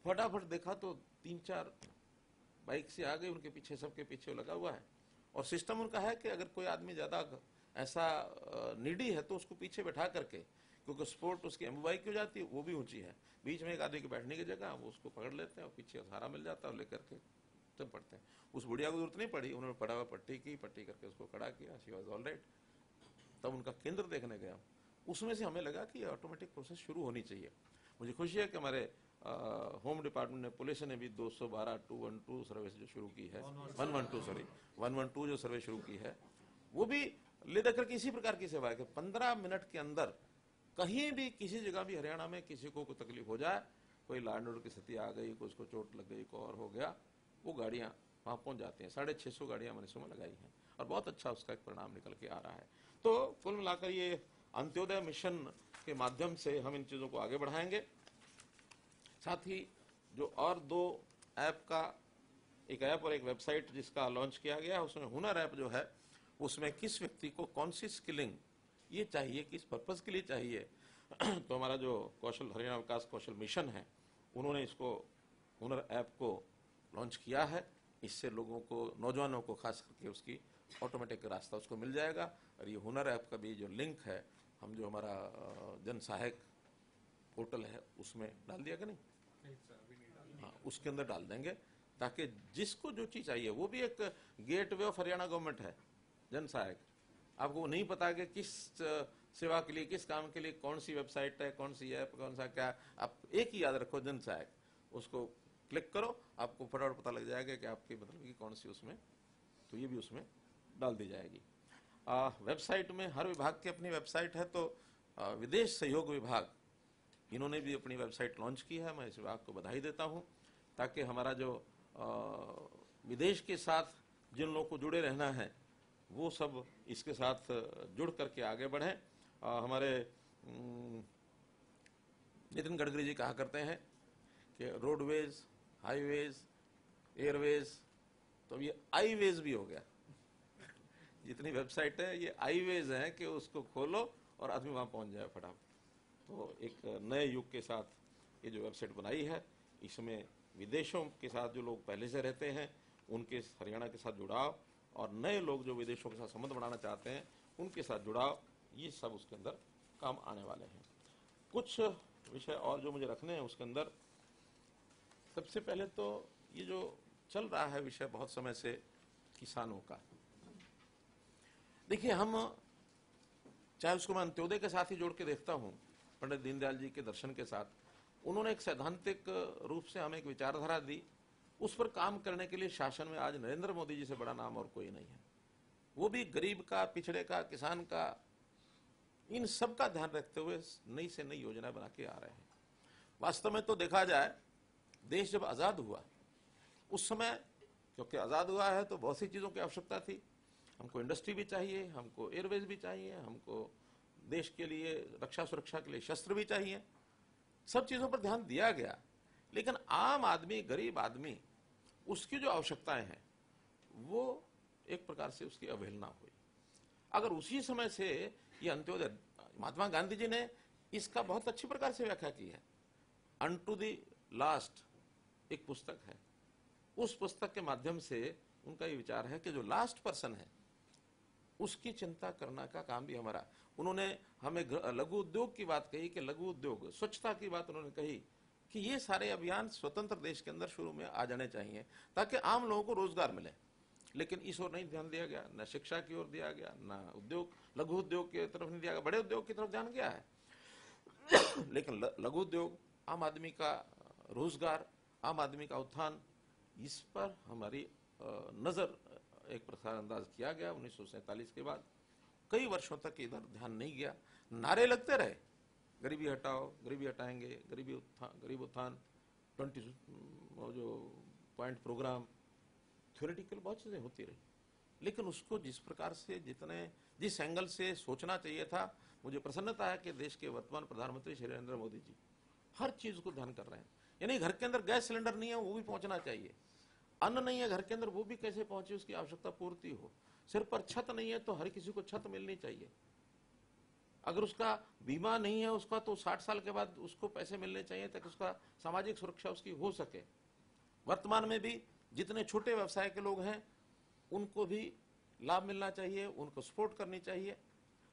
फटाफट देखा तो 3-4 बाइक से आ गई, उनके पीछे, सबके पीछे लगा हुआ है। और सिस्टम उनका है कि अगर कोई आदमी ज्यादा ऐसा नीडी है तो उसको पीछे बैठा करके, क्योंकि स्पोर्ट उसकी एमवाई की हो जाती है, वो भी ऊंची है, बीच में एक आदमी के बैठने की जगह, वो उसको पकड़ लेते हैं और पीछे सहारा मिल जाता है और लेकर के चल पड़ते हैं। उस बुढ़िया को जरूरत नहीं पड़ी, उन्होंने पड़ा हुआ पट्टी की, पट्टी करके उसको खड़ा किया, शी वाज ऑल राइट। तब उनका केंद्र देखने गया, उसमें से हमें लगा कि ऑटोमेटिक प्रोसेस शुरू होनी चाहिए। मुझे खुशी है कि हमारे होम डिपार्टमेंट ने, पुलिस ने भी 212 212 सर्विस जो शुरू की है, 112 जो सर्विस शुरू की है, वो भी ले देकर किसी प्रकार की सेवा है कि 15 मिनट के अंदर कहीं भी किसी जगह भी हरियाणा में किसी को कोई तकलीफ हो जाए, कोई लॉ एंड ऑर्डर की स्थिति आ गई, कोई उसको चोट लग गई, कोई और हो गया, वो गाड़ियां वहां पहुंच जाती हैं। 650 गाड़ियां मैंने सुबह लगाई हैं और बहुत अच्छा उसका एक परिणाम निकल के आ रहा है। तो कुल मिलाकर ये अंत्योदय मिशन के माध्यम से हम इन चीजों को आगे बढ़ाएंगे। साथ ही जो और 2 ऐप का, एक ऐप और एक वेबसाइट जिसका लॉन्च किया गया है, उसमें हुनर ऐप जो है, उसमें किस व्यक्ति को कौन सी स्किलिंग ये चाहिए, किस पर्पज के लिए चाहिए, तो हमारा जो कौशल, हरियाणा विकास कौशल मिशन है, उन्होंने इसको हुनर ऐप को लॉन्च किया है। इससे लोगों को, नौजवानों को खास करके उसकी ऑटोमेटिक रास्ता उसको मिल जाएगा। और ये हुनर ऐप का भी जो लिंक है, हम जो हमारा जन सहायक पोर्टल है उसमें डाल दिया कि नहीं? हाँ, उसके अंदर डाल देंगे, ताकि जिसको जो चीज चाहिए, वो भी एक गेटवे ऑफ हरियाणा गवर्नमेंट है जन सहायक। आपको नहीं पता कि किस सेवा के लिए, किस काम के लिए कौन सी वेबसाइट है, कौन सी ऐप, कौन सा क्या, आप एक ही याद रखो, जन सहायक, उसको क्लिक करो, आपको फटाफट पता लग जाएगा कि आपकी मतलब की कौन सी उसमें, तो ये भी उसमें डाल दी जाएगी। वेबसाइट में हर विभाग की अपनी वेबसाइट है, तो विदेश सहयोग विभाग, इन्होंने भी अपनी वेबसाइट लॉन्च की है। मैं इस विभाग को बधाई देता हूं, ताकि हमारा जो विदेश के साथ जिन लोगों को जुड़े रहना है, वो सब इसके साथ जुड़ करके आगे बढ़े। हमारे नितिन गडकरी जी कहा करते हैं कि रोडवेज, हाईवेज, एयरवेज, तो ये आईवेज भी हो गया। जितनी वेबसाइट है ये आईवेज है कि उसको खोलो और आदमी वहां पहुंच जाए फटाफट। तो एक नए युग के साथ ये जो वेबसाइट बनाई है, इसमें विदेशों के साथ जो लोग पहले से रहते हैं उनके हरियाणा के साथ जुड़ाव, और नए लोग जो विदेशों के साथ संबंध बनाना चाहते हैं उनके साथ जुड़ाव, ये सब उसके अंदर काम आने वाले हैं। कुछ विषय और जो मुझे रखने हैं उसके अंदर, सबसे पहले तो ये जो चल रहा है विषय बहुत समय से किसानों का, देखिए हम चाहे उसको मैं अंत्योदय के साथ ही जोड़ के देखता हूं, पंडित दीनदयाल जी के दर्शन के साथ, उन्होंने एक सैद्धांतिक रूप से हमें एक विचारधारा दी, उस पर काम करने के लिए शासन में आज नरेंद्र मोदी जी से बड़ा नाम और कोई नहीं है। वो भी गरीब का, पिछड़े का, किसान का, इन सब का ध्यान रखते हुए नई से नई योजना बना के आ रहे हैं। वास्तव में तो देखा जाए, देश जब आजाद हुआ उस समय, क्योंकि आजाद हुआ है तो बहुत सी चीजों की आवश्यकता थी, हमको इंडस्ट्री भी चाहिए, हमको एयरवेज भी चाहिए, हमको देश के लिए रक्षा सुरक्षा के लिए शस्त्र भी चाहिए, सब चीजों पर ध्यान दिया गया। लेकिन आम आदमी, गरीब आदमी, उसकी जो आवश्यकताएं हैं वो एक प्रकार से उसकी अवहेलना हुई। अगर उसी समय से ये अंत्योदय, महात्मा गांधी जी ने इसका बहुत अच्छी प्रकार से व्याख्या की है। अनटू द लास्ट एक पुस्तक है, उस पुस्तक के माध्यम से उनका ये विचार है कि जो लास्ट पर्सन है उसकी चिंता करना का काम भी हमारा। उन्होंने हमें लघु उद्योग की बात कही कि लघु उद्योग, स्वच्छता की बात उन्होंने कही कि ये सारे अभियान स्वतंत्र देश के अंदर शुरू में आ जाने चाहिए ताकि आम लोगों को रोजगार मिले। लेकिन इस ओर नहीं ध्यान दिया गया, न शिक्षा की ओर दिया गया, न उद्योग, लघु उद्योग की तरफ नहीं दिया गया। बड़े उद्योग की तरफ ध्यान गया है लेकिन लघु उद्योग, आम आदमी का रोजगार, आम आदमी का उत्थान, इस पर हमारी नजर एक प्रकार अंदाज किया गया। 1947 के बाद कई वर्षों तक इधर ध्यान नहीं गया। नारे लगते रहे, गरीबी हटाओ, गरीबी हटाएंगे, गरीब उत्थान, 20 जो पॉइंट प्रोग्राम, थ्योरेटिकल बहुत चीजें होती रही, लेकिन उसको जिस प्रकार से जिस एंगल से सोचना चाहिए था, मुझे प्रसन्नता है कि देश के वर्तमान प्रधानमंत्री श्री नरेंद्र मोदी जी हर चीज को ध्यान कर रहे हैं। यानी घर के अंदर गैस सिलेंडर नहीं है, वो भी पहुंचना चाहिए। अन्न नहीं है घर के अंदर, वो भी कैसे पहुंचे, उसकी आवश्यकता पूर्ति हो। सिर पर छत नहीं है तो हर किसी को छत मिलनी चाहिए। अगर उसका बीमा नहीं है उसका, तो 60 साल के बाद उसको पैसे मिलने चाहिए ताकि उसका सामाजिक सुरक्षा उसकी हो सके। वर्तमान में भी जितने छोटे व्यवसाय के लोग हैं उनको भी लाभ मिलना चाहिए, उनको सपोर्ट करनी चाहिए।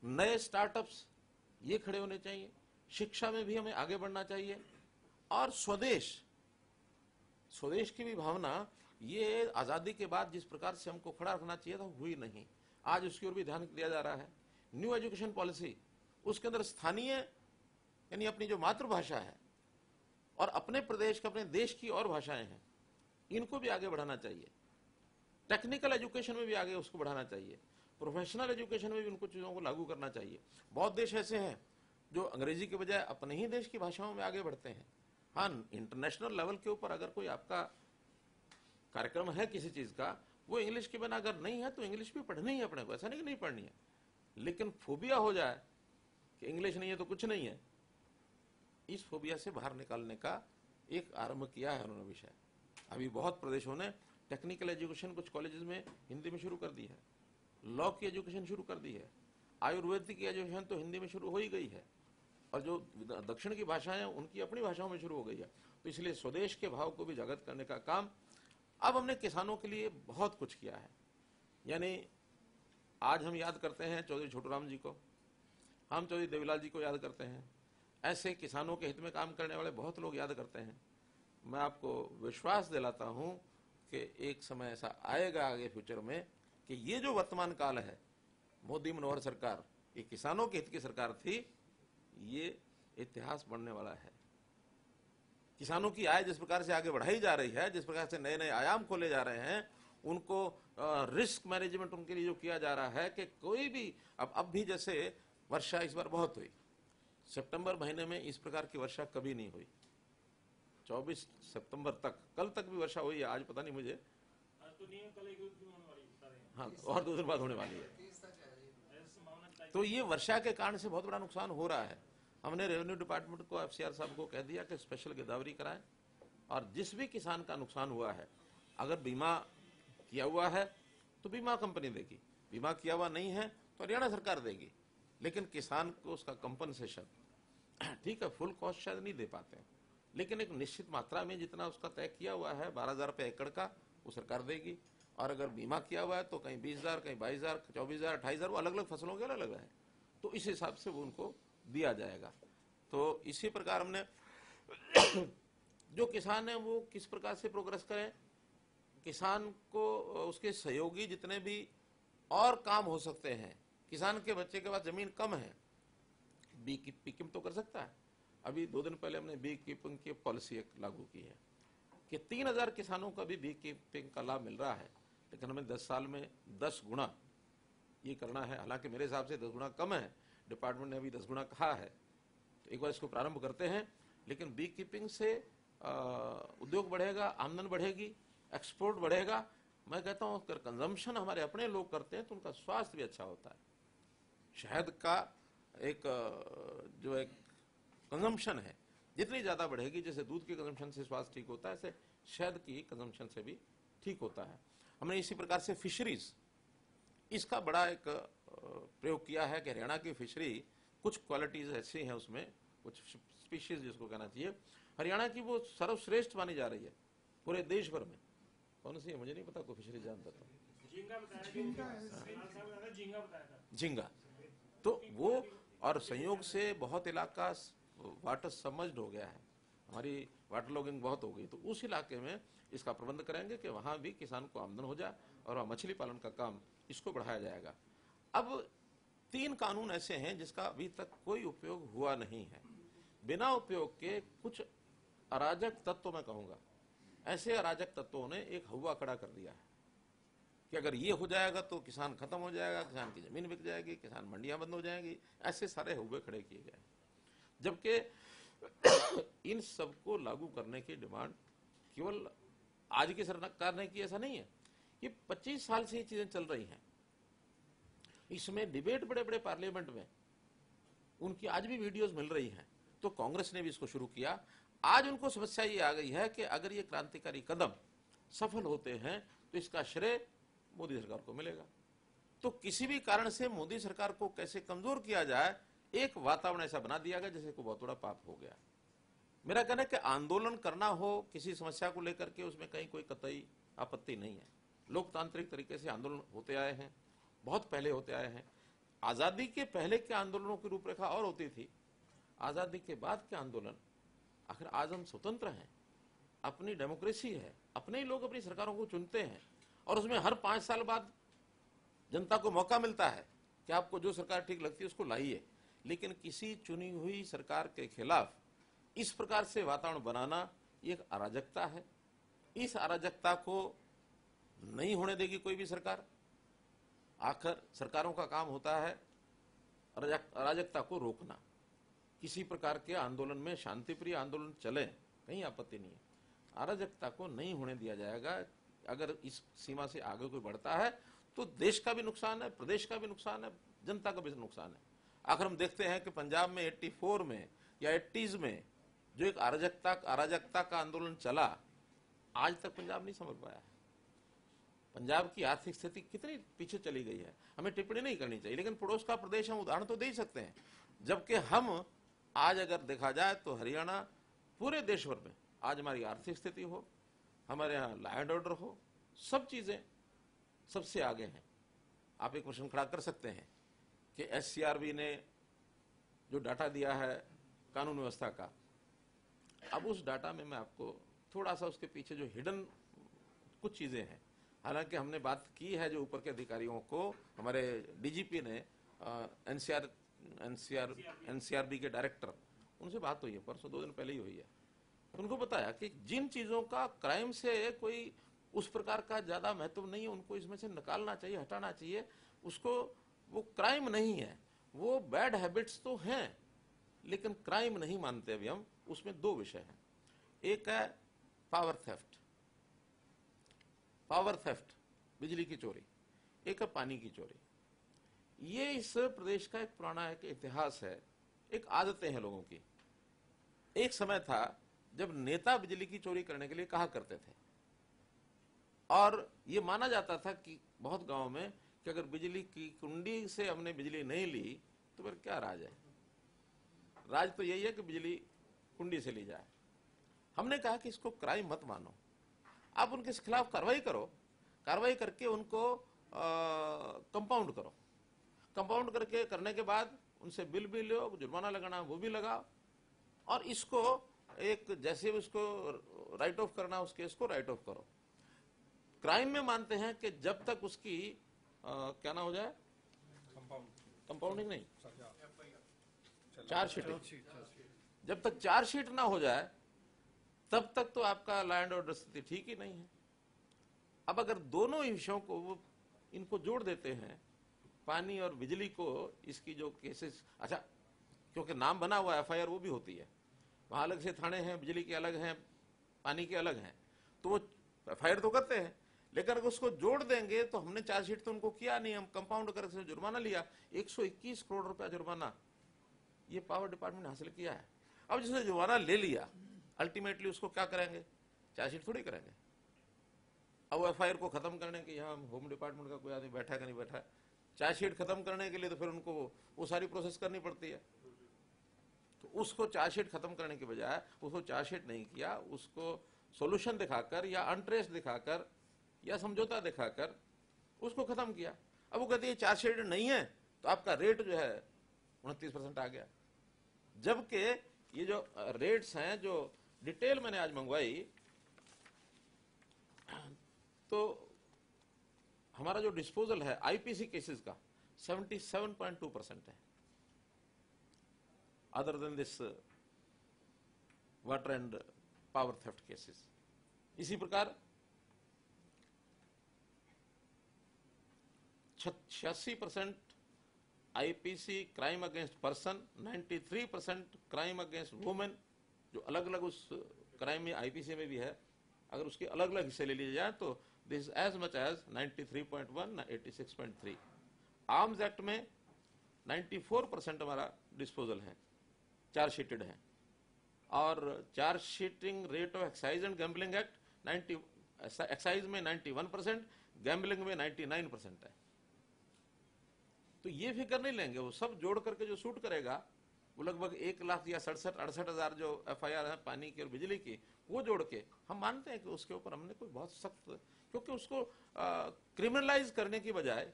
नए स्टार्टअप्स ये खड़े होने चाहिए। शिक्षा में भी हमें आगे बढ़ना चाहिए। और स्वदेश की भी भावना, ये आजादी के बाद जिस प्रकार से हमको खड़ा रखना चाहिए था, हुई नहीं। आज उसकी ओर भी ध्यान दिया जा रहा है। न्यू एजुकेशन पॉलिसी, उसके अंदर स्थानीय यानी अपनी जो मातृभाषा है और अपने प्रदेश के, अपने देश की और भाषाएं हैं, इनको भी आगे बढ़ाना चाहिए। टेक्निकल एजुकेशन में भी आगे उसको बढ़ाना चाहिए। प्रोफेशनल एजुकेशन में भी उनको चीजों को लागू करना चाहिए। बहुत देश ऐसे हैं जो अंग्रेजी के बजाय अपने ही देश की भाषाओं में आगे बढ़ते हैं। हाँ, इंटरनेशनल लेवल के ऊपर अगर कोई आपका कार्यक्रम है किसी चीज का, वो इंग्लिश के बिना अगर नहीं है तो इंग्लिश भी पढ़नी है अपने को, ऐसा नहीं कि नहीं पढ़नी है। लेकिन फोबिया हो जाए कि इंग्लिश नहीं है तो कुछ नहीं है, इस फोबिया से बाहर निकालने का एक आरंभ किया है उन्होंने विषय। अभी बहुत प्रदेशों ने टेक्निकल एजुकेशन कुछ कॉलेजेस में हिंदी में शुरू कर दी है, लॉ की एजुकेशन शुरू कर दी है, आयुर्वेदिक की एजुकेशन तो हिंदी में शुरू हो ही गई है, और जो दक्षिण की भाषाएं हैं उनकी अपनी भाषाओं में शुरू हो गई है। तो इसलिए स्वदेश के भाव को भी जागृत करने का काम अब हमने किसानों के लिए बहुत कुछ किया है। यानी आज हम याद करते हैं चौधरी छोटूराम जी को, हम चौधरी देवीलाल जी को याद करते हैं। ऐसे किसानों के हित में काम करने वाले बहुत लोग याद करते हैं। मैं आपको विश्वास दिलाता हूं कि एक समय ऐसा आएगा आगे फ्यूचर में कि ये जो वर्तमान काल है, मोदी मनोहर सरकार, ये किसानों के हित की सरकार थी, ये इतिहास बनने वाला है। किसानों की आय जिस प्रकार से आगे बढ़ाई जा रही है, जिस प्रकार से नए नए आयाम खोले जा रहे हैं, उनको रिस्क मैनेजमेंट उनके लिए जो किया जा रहा है कि कोई भी अब भी जैसे वर्षा इस बार बहुत हुई, सितंबर महीने में इस प्रकार की वर्षा कभी नहीं हुई। 24 सितंबर तक, कल तक भी वर्षा हुई है, आज पता नहीं मुझे, हाँ और 2 दिन बाद होने वाली है। तो ये वर्षा के कारण से बहुत बड़ा नुकसान हो रहा है। हमने रेवेन्यू डिपार्टमेंट को, एफसीआर साहब को कह दिया कि स्पेशल गिरदावरी कराएं, और जिस भी किसान का नुकसान हुआ है, अगर बीमा किया हुआ है तो बीमा कंपनी देगी, बीमा किया हुआ नहीं है तो हरियाणा सरकार देगी, लेकिन किसान को उसका कंपनसेशन, ठीक है, फुल कॉस्ट शायद नहीं दे पाते हैं, लेकिन एक निश्चित मात्रा में जितना उसका तय किया हुआ है 12,000 रुपये एकड़ का, वो सरकार देगी। और अगर बीमा किया हुआ है तो कहीं 20,000, कहीं 22,000, 24,000, 28,000, वो अलग अलग फसलों के अलग अलग है, तो इस हिसाब से वो उनको दिया जाएगा। तो इसी प्रकार हमने जो किसान है वो किस प्रकार से प्रोग्रेस करें, किसान को उसके सहयोगी जितने भी और काम हो सकते हैं। किसान के बच्चे के पास जमीन कम है, बी कीपिंग तो कर सकता है। अभी 2 दिन पहले हमने बी कीपिंग की पॉलिसी एक लागू की है कि 3,000 किसानों का भी बी कीपिंग का लाभ मिल रहा है, लेकिन हमें 10 साल में 10 गुना ये करना है। हालांकि मेरे हिसाब से 10 गुना कम है, डिपार्टमेंट ने अभी 10 गुना कहा है, तो एक बार इसको प्रारंभ करते हैं। लेकिन बी कीपिंग से उद्योग बढ़ेगा, आमदन बढ़ेगी, एक्सपोर्ट बढ़ेगा। मैं कहता हूं अगर कंजम्पशन हमारे अपने लोग करते हैं तो उनका स्वास्थ्य भी अच्छा होता है। शहद का एक जो एक कंजम्पशन है, जितनी ज्यादा बढ़ेगी, जैसे दूध के कंजम्पशन से स्वास्थ्य ठीक होता है, ऐसे शहद की कंजम्पशन से भी ठीक होता है। हमने इसी प्रकार से फिशरीज, इसका बड़ा एक प्रयोग किया है कि हरियाणा की फिशरी कुछ क्वालिटीज ऐसी हैं, उसमें कुछ स्पीशीज जिसको कहना चाहिए, हरियाणा की वो सर्वश्रेष्ठ मानी जा रही है पूरे देश भर में। कौन सी है मुझे नहीं पता, कोई फिशरी जानता था, झींगा। तो वो, और संयोग से बहुत इलाका वाटर सबमर्ज्ड हो गया है, हमारी वाटर लॉगिंग बहुत हो गई, तो उस इलाके में इसका प्रबंध करेंगे कि वहां भी किसान को आमदन हो जाए और वहां मछली पालन का काम इसको बढ़ाया जाएगा। अब 3 कानून ऐसे हैं जिसका अभी तक कोई उपयोग हुआ नहीं है। बिना उपयोग के कुछ अराजक तत्व मैं कहूंगा, ऐसे अराजक तत्वों ने एक हवा खड़ा कर दिया है कि अगर ये हो जाएगा तो किसान खत्म हो जाएगा, किसान की जमीन बिक जाएगी, किसान मंडियां बंद हो जाएंगी, ऐसे सारे हुए खड़े किए गए। जबकि इन सबको लागू करने की डिमांड केवल आज की सरकार ने की, ऐसा नहीं है। ये 25 साल से ये चीजें चल रही हैं। इसमें डिबेट बड़े बड़े पार्लियामेंट में उनकी आज भी वीडियोस मिल रही हैं। तो कांग्रेस ने भी इसको शुरू किया। आज उनको समस्या ये आ गई है कि अगर ये क्रांतिकारी कदम सफल होते हैं तो इसका श्रेय मोदी सरकार को मिलेगा। तो किसी भी कारण से मोदी सरकार को कैसे कमजोर किया जाए, एक वातावरण ऐसा बना दिया गया जैसे कोई बहुत बड़ा पाप हो गया। मेरा कहना है कि आंदोलन करना हो किसी समस्या को लेकर के, उसमें कहीं कोई कतई आपत्ति नहीं है। लोकतांत्रिक तरीके से आंदोलन होते आए हैं, बहुत पहले होते आए हैं। आजादी के पहले के आंदोलनों की रूपरेखा और होती थी, आजादी के बाद के आंदोलन, आखिर आज हम स्वतंत्र हैं, अपनी डेमोक्रेसी है, अपने ही लोग अपनी सरकारों को चुनते हैं और उसमें हर 5 साल बाद जनता को मौका मिलता है कि आपको जो सरकार ठीक लगती है उसको लाइए। लेकिन किसी चुनी हुई सरकार के खिलाफ इस प्रकार से वातावरण बनाना ये एक अराजकता है। इस अराजकता को नहीं होने देगी कोई भी सरकार। आखिर सरकारों का काम होता है अराजकता को रोकना। किसी प्रकार के आंदोलन में शांतिप्रिय आंदोलन चले, कहीं आपत्ति नहीं है, अराजकता को नहीं होने दिया जाएगा। अगर इस सीमा से आगे कोई बढ़ता है तो देश का भी नुकसान है, प्रदेश का भी नुकसान है, जनता का भी नुकसान है। आखिर हम देखते हैं कि पंजाब में 84 में या 80s में जो एक अराजकता का आंदोलन चला, आज तक पंजाब नहीं समझ पाया है। पंजाब की आर्थिक स्थिति कितनी पीछे चली गई है, हमें टिप्पणी नहीं करनी चाहिए, लेकिन पड़ोस का प्रदेश हम उदाहरण तो दे ही सकते हैं। जबकि हम आज अगर देखा जाए तो हरियाणा पूरे देश भर में आज हमारी आर्थिक स्थिति हो, हमारे यहाँ लॉ एंड ऑर्डर हो, सब चीजें सबसे आगे हैं। आप एक प्रश्न खड़ा कर सकते हैं कि SCRB ने जो डाटा दिया है कानून व्यवस्था का, अब उस डाटा में मैं आपको थोड़ा सा उसके पीछे जो हिडन कुछ चीजें हैं, हालांकि हमने बात की है जो ऊपर के अधिकारियों को, हमारे DGP ने NCRB के डायरेक्टर, उनसे बात हुई है परसों 2 दिन पहले ही हुई है। उनको बताया कि जिन चीजों का क्राइम से कोई उस प्रकार का ज्यादा महत्व नहीं है, उनको इसमें से निकालना चाहिए, हटाना चाहिए। उसको वो क्राइम नहीं है, वो बैड हैबिट्स तो हैं लेकिन क्राइम नहीं मानते अभी हम। उसमें 2 विषय हैं, एक है पावर थेफ्ट, बिजली की चोरी, एक है पानी की चोरी। ये इस प्रदेश का एक पुराना एक इतिहास है, एक आदतें हैं लोगों की। एक समय था जब नेता बिजली की चोरी करने के लिए कहा करते थे और ये माना जाता था कि बहुत गांव में कि अगर बिजली की कुंडी से हमने बिजली नहीं ली तो फिर क्या राज है। राज तो यही है कि बिजली कुंडी से ली जाए। हमने कहा कि इसको क्राइम मत मानो, आप उनके खिलाफ कार्रवाई करो, कार्रवाई करके उनको कंपाउंड करो, कंपाउंड करने के बाद उनसे बिल भी लो, जुर्माना लगाना वो भी लगाओ, और इसको एक जैसे उसको राइट ऑफ करना उस केस को राइट ऑफ करो। क्राइम में मानते हैं कि जब तक उसकी क्या ना हो जाए, कंपाउंडिंग नहीं, चार्जशीट, जब तक चार्जशीट ना हो जाए तब तक तो आपका लॉ एंड ऑर्डर स्थिति ठीक ही नहीं है। अब अगर दोनों ही विषयों को वो इनको जोड़ देते हैं, पानी और बिजली को, इसकी जो केसेस, अच्छा क्योंकि नाम बना हुआ FIR वो भी होती है, वहां अलग से थाने हैं, बिजली के अलग हैं, पानी के अलग हैं, तो वो FIR तो करते हैं, लेकिन अगर उसको जोड़ देंगे तो हमने चार्जशीट तो उनको किया नहीं, हम कंपाउंड करके जुर्माना लिया, 121 करोड़ रुपया जुर्माना ये पावर डिपार्टमेंट ने हासिल किया है। अब जिसने जुर्माना ले लिया अल्टीमेटली उसको क्या करेंगे, चार्जशीट थोड़ी करेंगे। अब FIR को खत्म करने के, यहाँ होम डिपार्टमेंट का कोई आदमी बैठा है कि नहीं बैठा है, चार्जशीट खत्म करने के लिए तो फिर उनको वो सारी प्रोसेस करनी पड़ती है। तो उसको चार्जशीट खत्म करने के बजाय उसको चार्जशीट नहीं किया, उसको सॉल्यूशन दिखाकर या अनट्रेस दिखाकर या समझौता दिखाकर उसको खत्म किया। अब वो कहती है चार्जशीट नहीं है तो आपका रेट जो है 29% आ गया। जबकि ये जो रेट्स हैं, जो डिटेल मैंने आज मंगवाई, तो हमारा जो डिस्पोजल है IPC केसेस का 77.2% है, other than this water and power theft cases. इसी प्रकार 86% IPC crime against person, 93% crime against women, जो अलग अलग उस क्राइम में आईपीसी में भी है, अगर उसके अलग अलग हिस्से ले लिए जाए तो this as much as 93.1, 86.3। Arms act में 94% हमारा डिस्पोजल है, चार्जशीटेड है, और chargesheeting rate of excise and gambling act 90, excise में 91%, गैम्बलिंग में 99% है। तो ये फिक्र नहीं लेंगे, वो सब जोड़ करके जो शूट करेगा वो लगभग 1 लाख या 67-68 हजार जो एफआईआर है पानी की और बिजली की, वो जोड़ के हम मानते हैं कि उसके ऊपर हमने कोई बहुत सख्त, क्योंकि उसको क्रिमिनलाइज करने की बजाय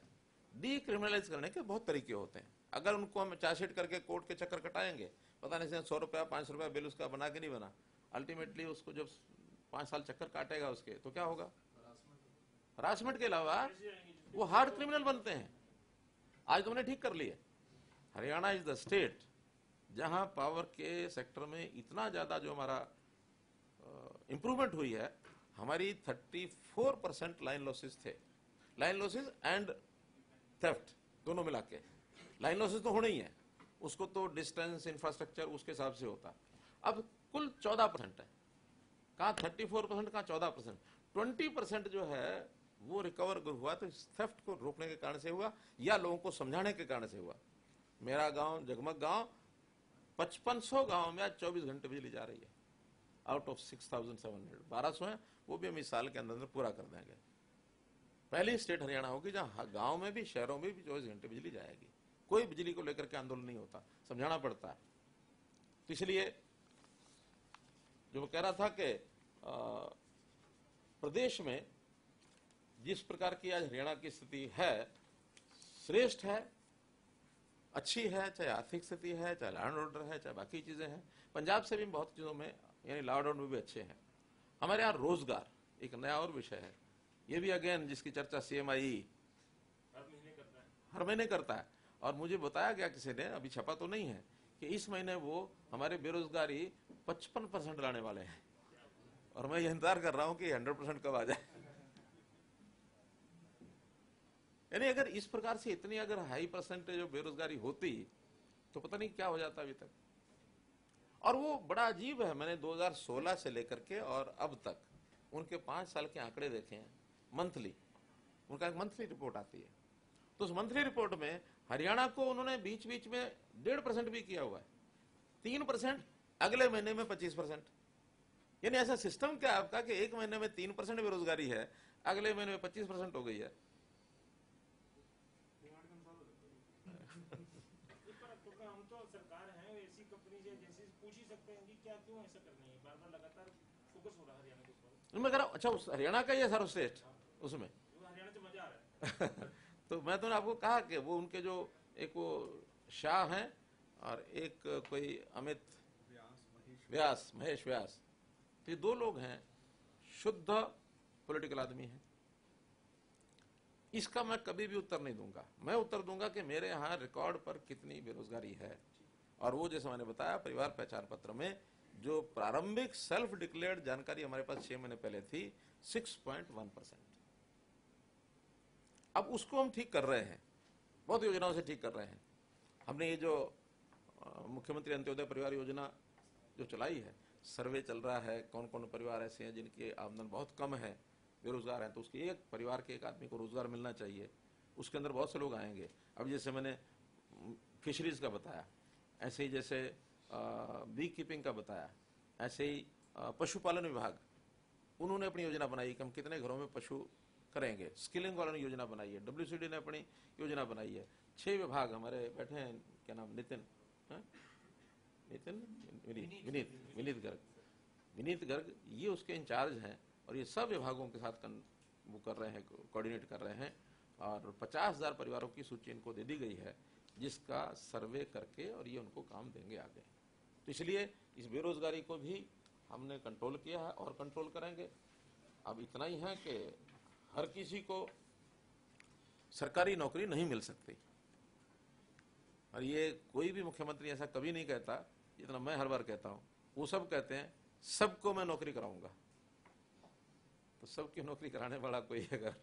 डीक्रिमिनलाइज करने के बहुत तरीके होते हैं। अगर उनको हम चार्जशीट करके कोर्ट के चक्कर कटाएंगे, पता नहीं 100 रुपया 500 रुपया बिल उसका बना के नहीं बना, अल्टीमेटली उसको जब 5 साल चक्कर काटेगा उसके, तो क्या होगा? हरासमेंट के अलावा वो हार्ड क्रिमिनल बनते हैं। आज तुमने ठीक कर लिया, हरियाणा इज द स्टेट जहां पावर के सेक्टर में इतना ज्यादा जो हमारा इंप्रूवमेंट हुई है। हमारी 34% लाइन लॉसेस थे, लाइन लॉसेस एंड थेफ्ट दोनों मिला के। लाइन लॉसेस तो होने ही है, उसको तो डिस्टेंस इंफ्रास्ट्रक्चर उसके हिसाब से होता। अब कुल 14% है, कहाँ 34%, कहाँ 14%। 20% जो है वो रिकवर हुआ तो थेफ्ट को रोकने के कारण से हुआ या लोगों को समझाने के कारण से हुआ। मेरा गांव जगमग गांव 5500 गांव में आज 24 घंटे बिजली जा रही है, आउट ऑफ 6700। 1200 है, वो भी हम इस साल के अंदर पूरा कर देंगे। पहली स्टेट हरियाणा होगी जहां गांव में भी शहरों में भी 24 घंटे बिजली जाएगी। कोई बिजली को लेकर के आंदोलन नहीं होता, समझाना पड़ता है। तो इसलिए जो मैं कह रहा था कि प्रदेश में जिस प्रकार की आज हरियाणा की स्थिति है, श्रेष्ठ है, अच्छी है, चाहे आर्थिक स्थिति है, चाहे लॉ एंड ऑर्डर है, चाहे बाकी चीजें हैं। पंजाब से भी बहुत चीजों में यानी लॉ एंड ऑर्डर में भी अच्छे हैं। हमारे यहाँ रोजगार एक नया और विषय है, ये भी अगेन जिसकी चर्चा CMI हर महीने करता है। और मुझे बताया गया किसी ने, अभी छपा तो नहीं है, कि इस महीने वो हमारे बेरोजगारी 55% लाने वाले हैं, और मैं ये इंतजार कर रहा हूं कि 100% कब आ जाए। यानी अगर इस प्रकार से इतनी अगर हाई परसेंटेज ऑफ बेरोजगारी होती तो पता नहीं क्या हो जाता अभी तक। और वो बड़ा अजीब है, मैंने 2016 से लेकर के और अब तक उनके 5 साल के आंकड़े देखे हैं, मंथली, उनका एक मंथली रिपोर्ट आती है। तो उस मंथली रिपोर्ट में हरियाणा को उन्होंने बीच बीच में 1.5% भी किया हुआ है, 3%, अगले महीने में 25%। यानी ऐसा सिस्टम क्या आपका कि एक महीने में 3% बेरोजगारी है, अगले महीने में 25% हो गई है। हम तो सरकार है, ऐसी कंपनी जैसी पूछ ही सकते हैं कि क्या क्यों ऐसा कर रही है, बार बार लगातार फोकस हो रहा है हरियाणा के ऊपर। मैं कह रहा हूं, अच्छा उस हरियाणा का ही है सर्वश्रेष्ठ उसमें, हरियाणा से मजा आ रहा है। तो मैं तो आपको कहा कि वो उनके जो एक वो शाह हैं और एक कोई अमित व्यास, महेश व्यास, तो ये 2 लोग हैं, शुद्ध पॉलिटिकल आदमी हैं। इसका मैं कभी भी उत्तर नहीं दूंगा। मैं उत्तर दूंगा कि मेरे यहाँ रिकॉर्ड पर कितनी बेरोजगारी है, और वो जैसे मैंने बताया परिवार पहचान पत्र में जो प्रारंभिक सेल्फ डिक्लेयर्ड जानकारी हमारे पास 6 महीने पहले थी 6.1%। अब उसको हम ठीक कर रहे हैं, बहुत योजनाओं से ठीक कर रहे हैं। हमने ये जो मुख्यमंत्री अंत्योदय परिवार योजना जो चलाई है, सर्वे चल रहा है कौन कौन परिवार ऐसे हैं जिनकी आमदन बहुत कम है, बेरोजगार हैं, तो उसके एक परिवार के एक आदमी को रोजगार मिलना चाहिए। उसके अंदर बहुत से लोग आएंगे। अब जैसे मैंने फिशरीज का बताया, ऐसे ही जैसे बी कीपिंग का बताया, ऐसे ही पशुपालन विभाग, उन्होंने अपनी योजना बनाई कि हम कितने घरों में पशु करेंगे। स्किलिंग वालों ने योजना बनाई है, WCD ने अपनी योजना बनाई है। 6 विभाग हमारे बैठे हैं, क्या नाम, विनीत गर्ग, ये उसके इंचार्ज हैं, और ये सब विभागों के साथ वो कर रहे हैं, कोऑर्डिनेट कर रहे हैं, और 50,000 परिवारों की सूची इनको दे दी गई है, जिसका सर्वे करके और ये उनको काम देंगे आगे। तो इसलिए इस बेरोजगारी को भी हमने कंट्रोल किया है और कंट्रोल करेंगे। अब इतना ही है कि हर किसी को सरकारी नौकरी नहीं मिल सकती, और ये कोई भी मुख्यमंत्री ऐसा कभी नहीं कहता जितना मैं हर बार कहता हूं। वो सब कहते हैं सबको मैं नौकरी कराऊंगा। तो सबकी नौकरी कराने वाला कोई अगर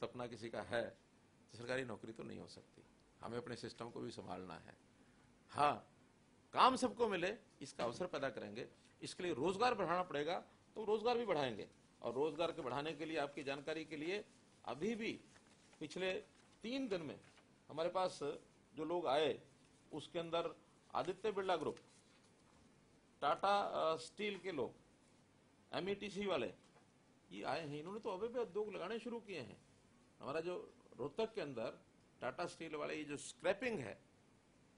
सपना किसी का है तो सरकारी नौकरी तो नहीं हो सकती। हमें अपने सिस्टम को भी संभालना है। हाँ, काम सबको मिले इसका अवसर पैदा करेंगे, इसके लिए रोजगार बढ़ाना पड़ेगा तो रोजगार भी बढ़ाएंगे। और रोजगार के बढ़ाने के लिए आपकी जानकारी के लिए अभी भी पिछले 3 दिन में हमारे पास जो लोग आए उसके अंदर आदित्य बिरला ग्रुप, टाटा स्टील के लोग, METC वाले ये आए हैं। इन्होंने तो अभी भी उद्योग लगाने शुरू किए हैं। हमारा जो रोहतक के अंदर टाटा स्टील वाले ये जो स्क्रैपिंग है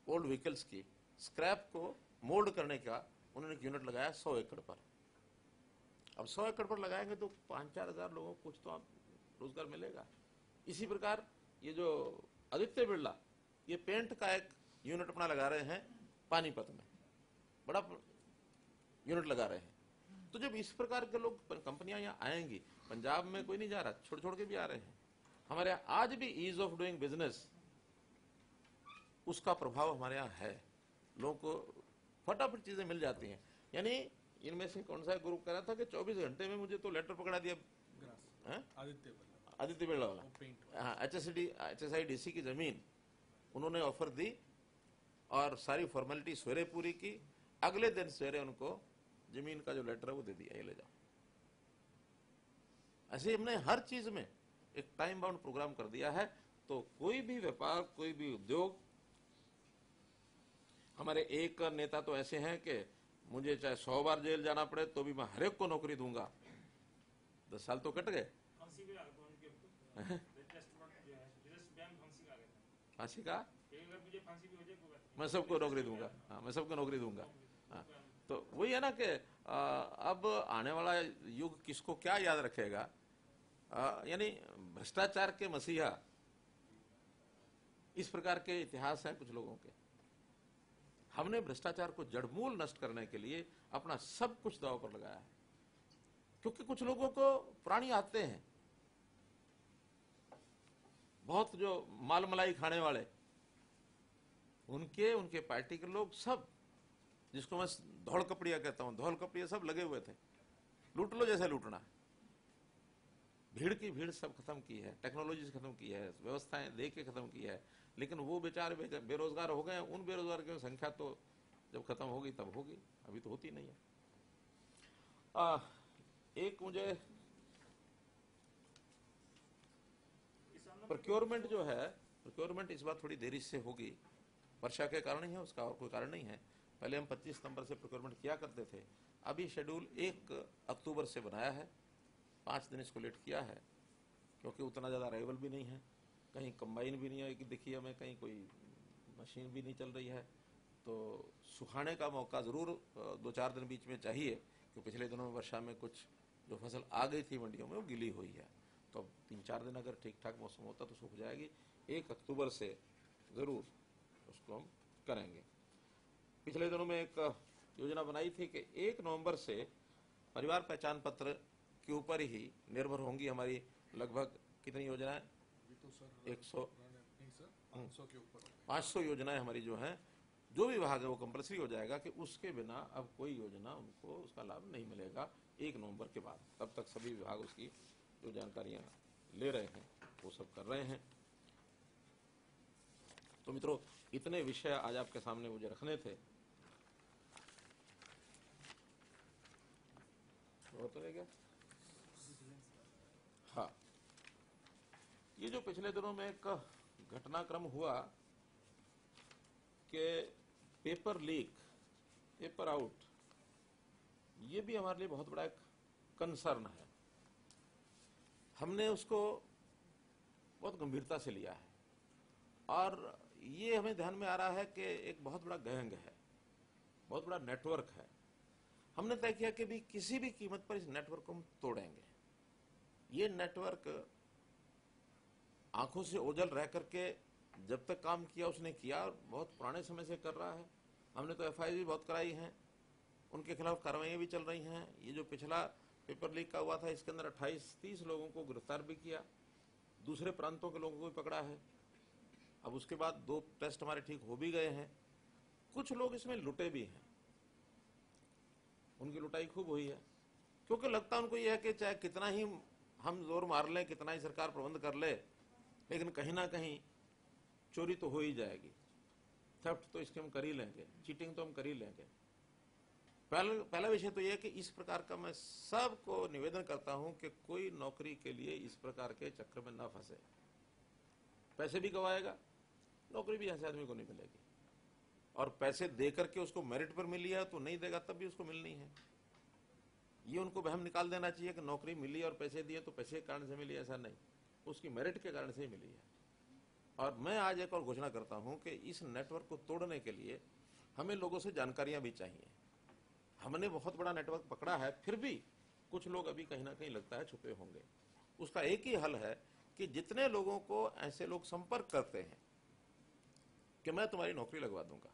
ओल्ड व्हीकल्स की, स्क्रैप को मोल्ड करने का उन्होंने एक यूनिट लगाया 100 एकड़ पर। अब 100 एकड़ पर लगाएंगे तो 5-4 हजार लोगों को कुछ तो रोजगार मिलेगा। इसी प्रकार ये जो आदित्य बिरला ये पेंट का एक यूनिट अपना लगा रहे हैं पानीपत में, बड़ा यूनिट लगा रहे हैं। तो जब इस प्रकार के लोग कंपनियां यहाँ आएंगी, पंजाब में कोई नहीं जा रहा, छोड़ छोड़ के भी आ रहे हैं। हमारे यहाँ आज भी ईज ऑफ डूइंग बिजनेस उसका प्रभाव हमारे यहाँ है। लोगों को फटाफट चीजें मिल जाती हैं। यानी इनमें से कौन सा ग्रुप कह रहा था कि 24 घंटे में मुझे तो लेटर पकड़ा दिया, आदित्य बिरला वाला, हाँ, HSIDC की जमीन उन्होंने ऑफर दी और सारी फॉर्मेलिटी सवेरे पूरी की। अगले दिन सवेरे उनको जमीन का जो लेटर है वो दे दिया, ये ले जाओ। ऐसे हमने हर चीज में एक टाइम बाउंड प्रोग्राम कर दिया है। तो कोई भी व्यापार, कोई भी उद्योग, हमारे एक नेता तो ऐसे हैं कि मुझे चाहे 100 बार जेल जाना पड़े तो भी मैं हर एक को नौकरी दूंगा। 10 साल तो कट गए। फांसी का मैं सबको नौकरी दूंगा। हाँ, मैं सबको नौकरी दूंगा। हाँ, तो वही है ना कि अब आने वाला युग किसको क्या याद रखेगा। यानी भ्रष्टाचार के मसीहा इस प्रकार के इतिहास है कुछ लोगों के। हमने भ्रष्टाचार को जड़मूल नष्ट करने के लिए अपना सब कुछ दांव पर लगाया है। क्योंकि कुछ लोगों को प्राणी आते हैं, बहुत जो माल मलाई खाने वाले, उनके पार्टी के लोग सब, जिसको मैं धौल कपड़िया कहता हूं, धौल कपड़िया सब लगे हुए थे। लूट लो जैसे लूटना। भीड़ की भीड़ सब खत्म की है, टेक्नोलॉजी से खत्म की है, व्यवस्थाएं दे के खत्म की है। लेकिन वो बेचारे बेरोजगार हो गए। उन बेरोजगार की संख्या तो जब खत्म होगी तब होगी, अभी तो होती नहीं है। एक मुझे प्रोक्योरमेंट जो है, प्रोक्योरमेंट इस बार थोड़ी देरी से होगी, वर्षा के कारण ही है, उसका और कोई कारण नहीं है। पहले हम 25 सितंबर से प्रोक्योरमेंट किया करते थे। अभी शेड्यूल 1 अक्टूबर से बनाया है। 5 दिन इसको लेट किया है क्योंकि उतना ज़्यादा अराइवल भी नहीं है, कहीं कंबाइन भी नहीं है कि देखिए हमें कहीं कोई मशीन भी नहीं चल रही है। तो सुखाने का मौका ज़रूर 2-4 दिन बीच में चाहिए, क्योंकि पिछले दिनों में वर्षा में कुछ जो फसल आ गई थी मंडियों में वो गिली हुई है। तो 3-4 दिन अगर ठीक ठाक मौसम होता तो सूख जाएगी। 1 अक्टूबर से ज़रूर उसको हम करेंगे। पिछले दिनों में एक योजना बनाई थी कि 1 नवंबर से परिवार पहचान पत्र के ऊपर ही निर्भर होंगी हमारी लगभग कितनी योजनाएं, 500 योजनाएं हमारी जो हैं, जो विभाग है वो कंपलसरी हो जाएगा कि उसके बिना अब कोई योजना उनको उसका लाभ नहीं मिलेगा 1 नवंबर के बाद। तब तक सभी विभाग उसकी जो जानकारियां ले रहे हैं वो सब कर रहे हैं। तो मित्रों, इतने विषय आज आपके सामने मुझे रखने थे। तो रह गया। हाँ, ये जो पिछले दिनों में एक घटनाक्रम हुआ कि पेपर लीक, पेपर आउट, ये भी हमारे लिए बहुत बड़ा एक कंसर्न है। हमने उसको बहुत गंभीरता से लिया है और ये हमें ध्यान में आ रहा है कि एक बहुत बड़ा गैंग है, बहुत बड़ा नेटवर्क है। हमने तय किया कि भी किसी भी कीमत पर इस नेटवर्क को हम तोड़ेंगे। ये नेटवर्क आंखों से ओझल रह करके जब तक काम किया उसने किया और बहुत पुराने समय से कर रहा है। हमने तो FIR भी बहुत कराई हैं, उनके खिलाफ कार्रवाइयां भी चल रही हैं। ये जो पिछला पेपर लीक का हुआ था इसके अंदर 28-30 लोगों को गिरफ्तार भी किया, दूसरे प्रांतों के लोगों को भी पकड़ा है। अब उसके बाद 2 टेस्ट हमारे ठीक हो भी गए हैं। कुछ लोग इसमें लुटे भी हैं। उनकी लुटाई खूब हुई है, क्योंकि लगता उनको यह है कि चाहे कितना ही हम जोर मार लें, कितना ही सरकार प्रबंध कर ले, लेकिन कहीं ना कहीं चोरी तो हो ही जाएगी, थेफ्ट तो इसके हम कर ही लेंगे, चीटिंग तो हम कर ही लेंगे। पहला विषय तो यह है कि इस प्रकार का मैं सबको निवेदन करता हूं कि कोई नौकरी के लिए इस प्रकार के चक्कर में ना फंसे। पैसे भी गवाएगा, नौकरी भी ऐसे आदमी को नहीं मिलेगी, और पैसे दे करके उसको मेरिट पर मिली है तो नहीं देगा तब भी उसको मिलनी है। ये उनको वहम निकाल देना चाहिए कि नौकरी मिली और पैसे दिए तो पैसे के कारण से मिली, ऐसा नहीं, उसकी मेरिट के कारण से ही मिली है। और मैं आज एक और घोषणा करता हूं कि इस नेटवर्क को तोड़ने के लिए हमें लोगों से जानकारियां भी चाहिए। हमने बहुत बड़ा नेटवर्क पकड़ा है, फिर भी कुछ लोग अभी कहीं ना कहीं लगता है छुपे होंगे। उसका एक ही हल है कि जितने लोगों को ऐसे लोग संपर्क करते हैं कि मैं तुम्हारी नौकरी लगवा दूंगा,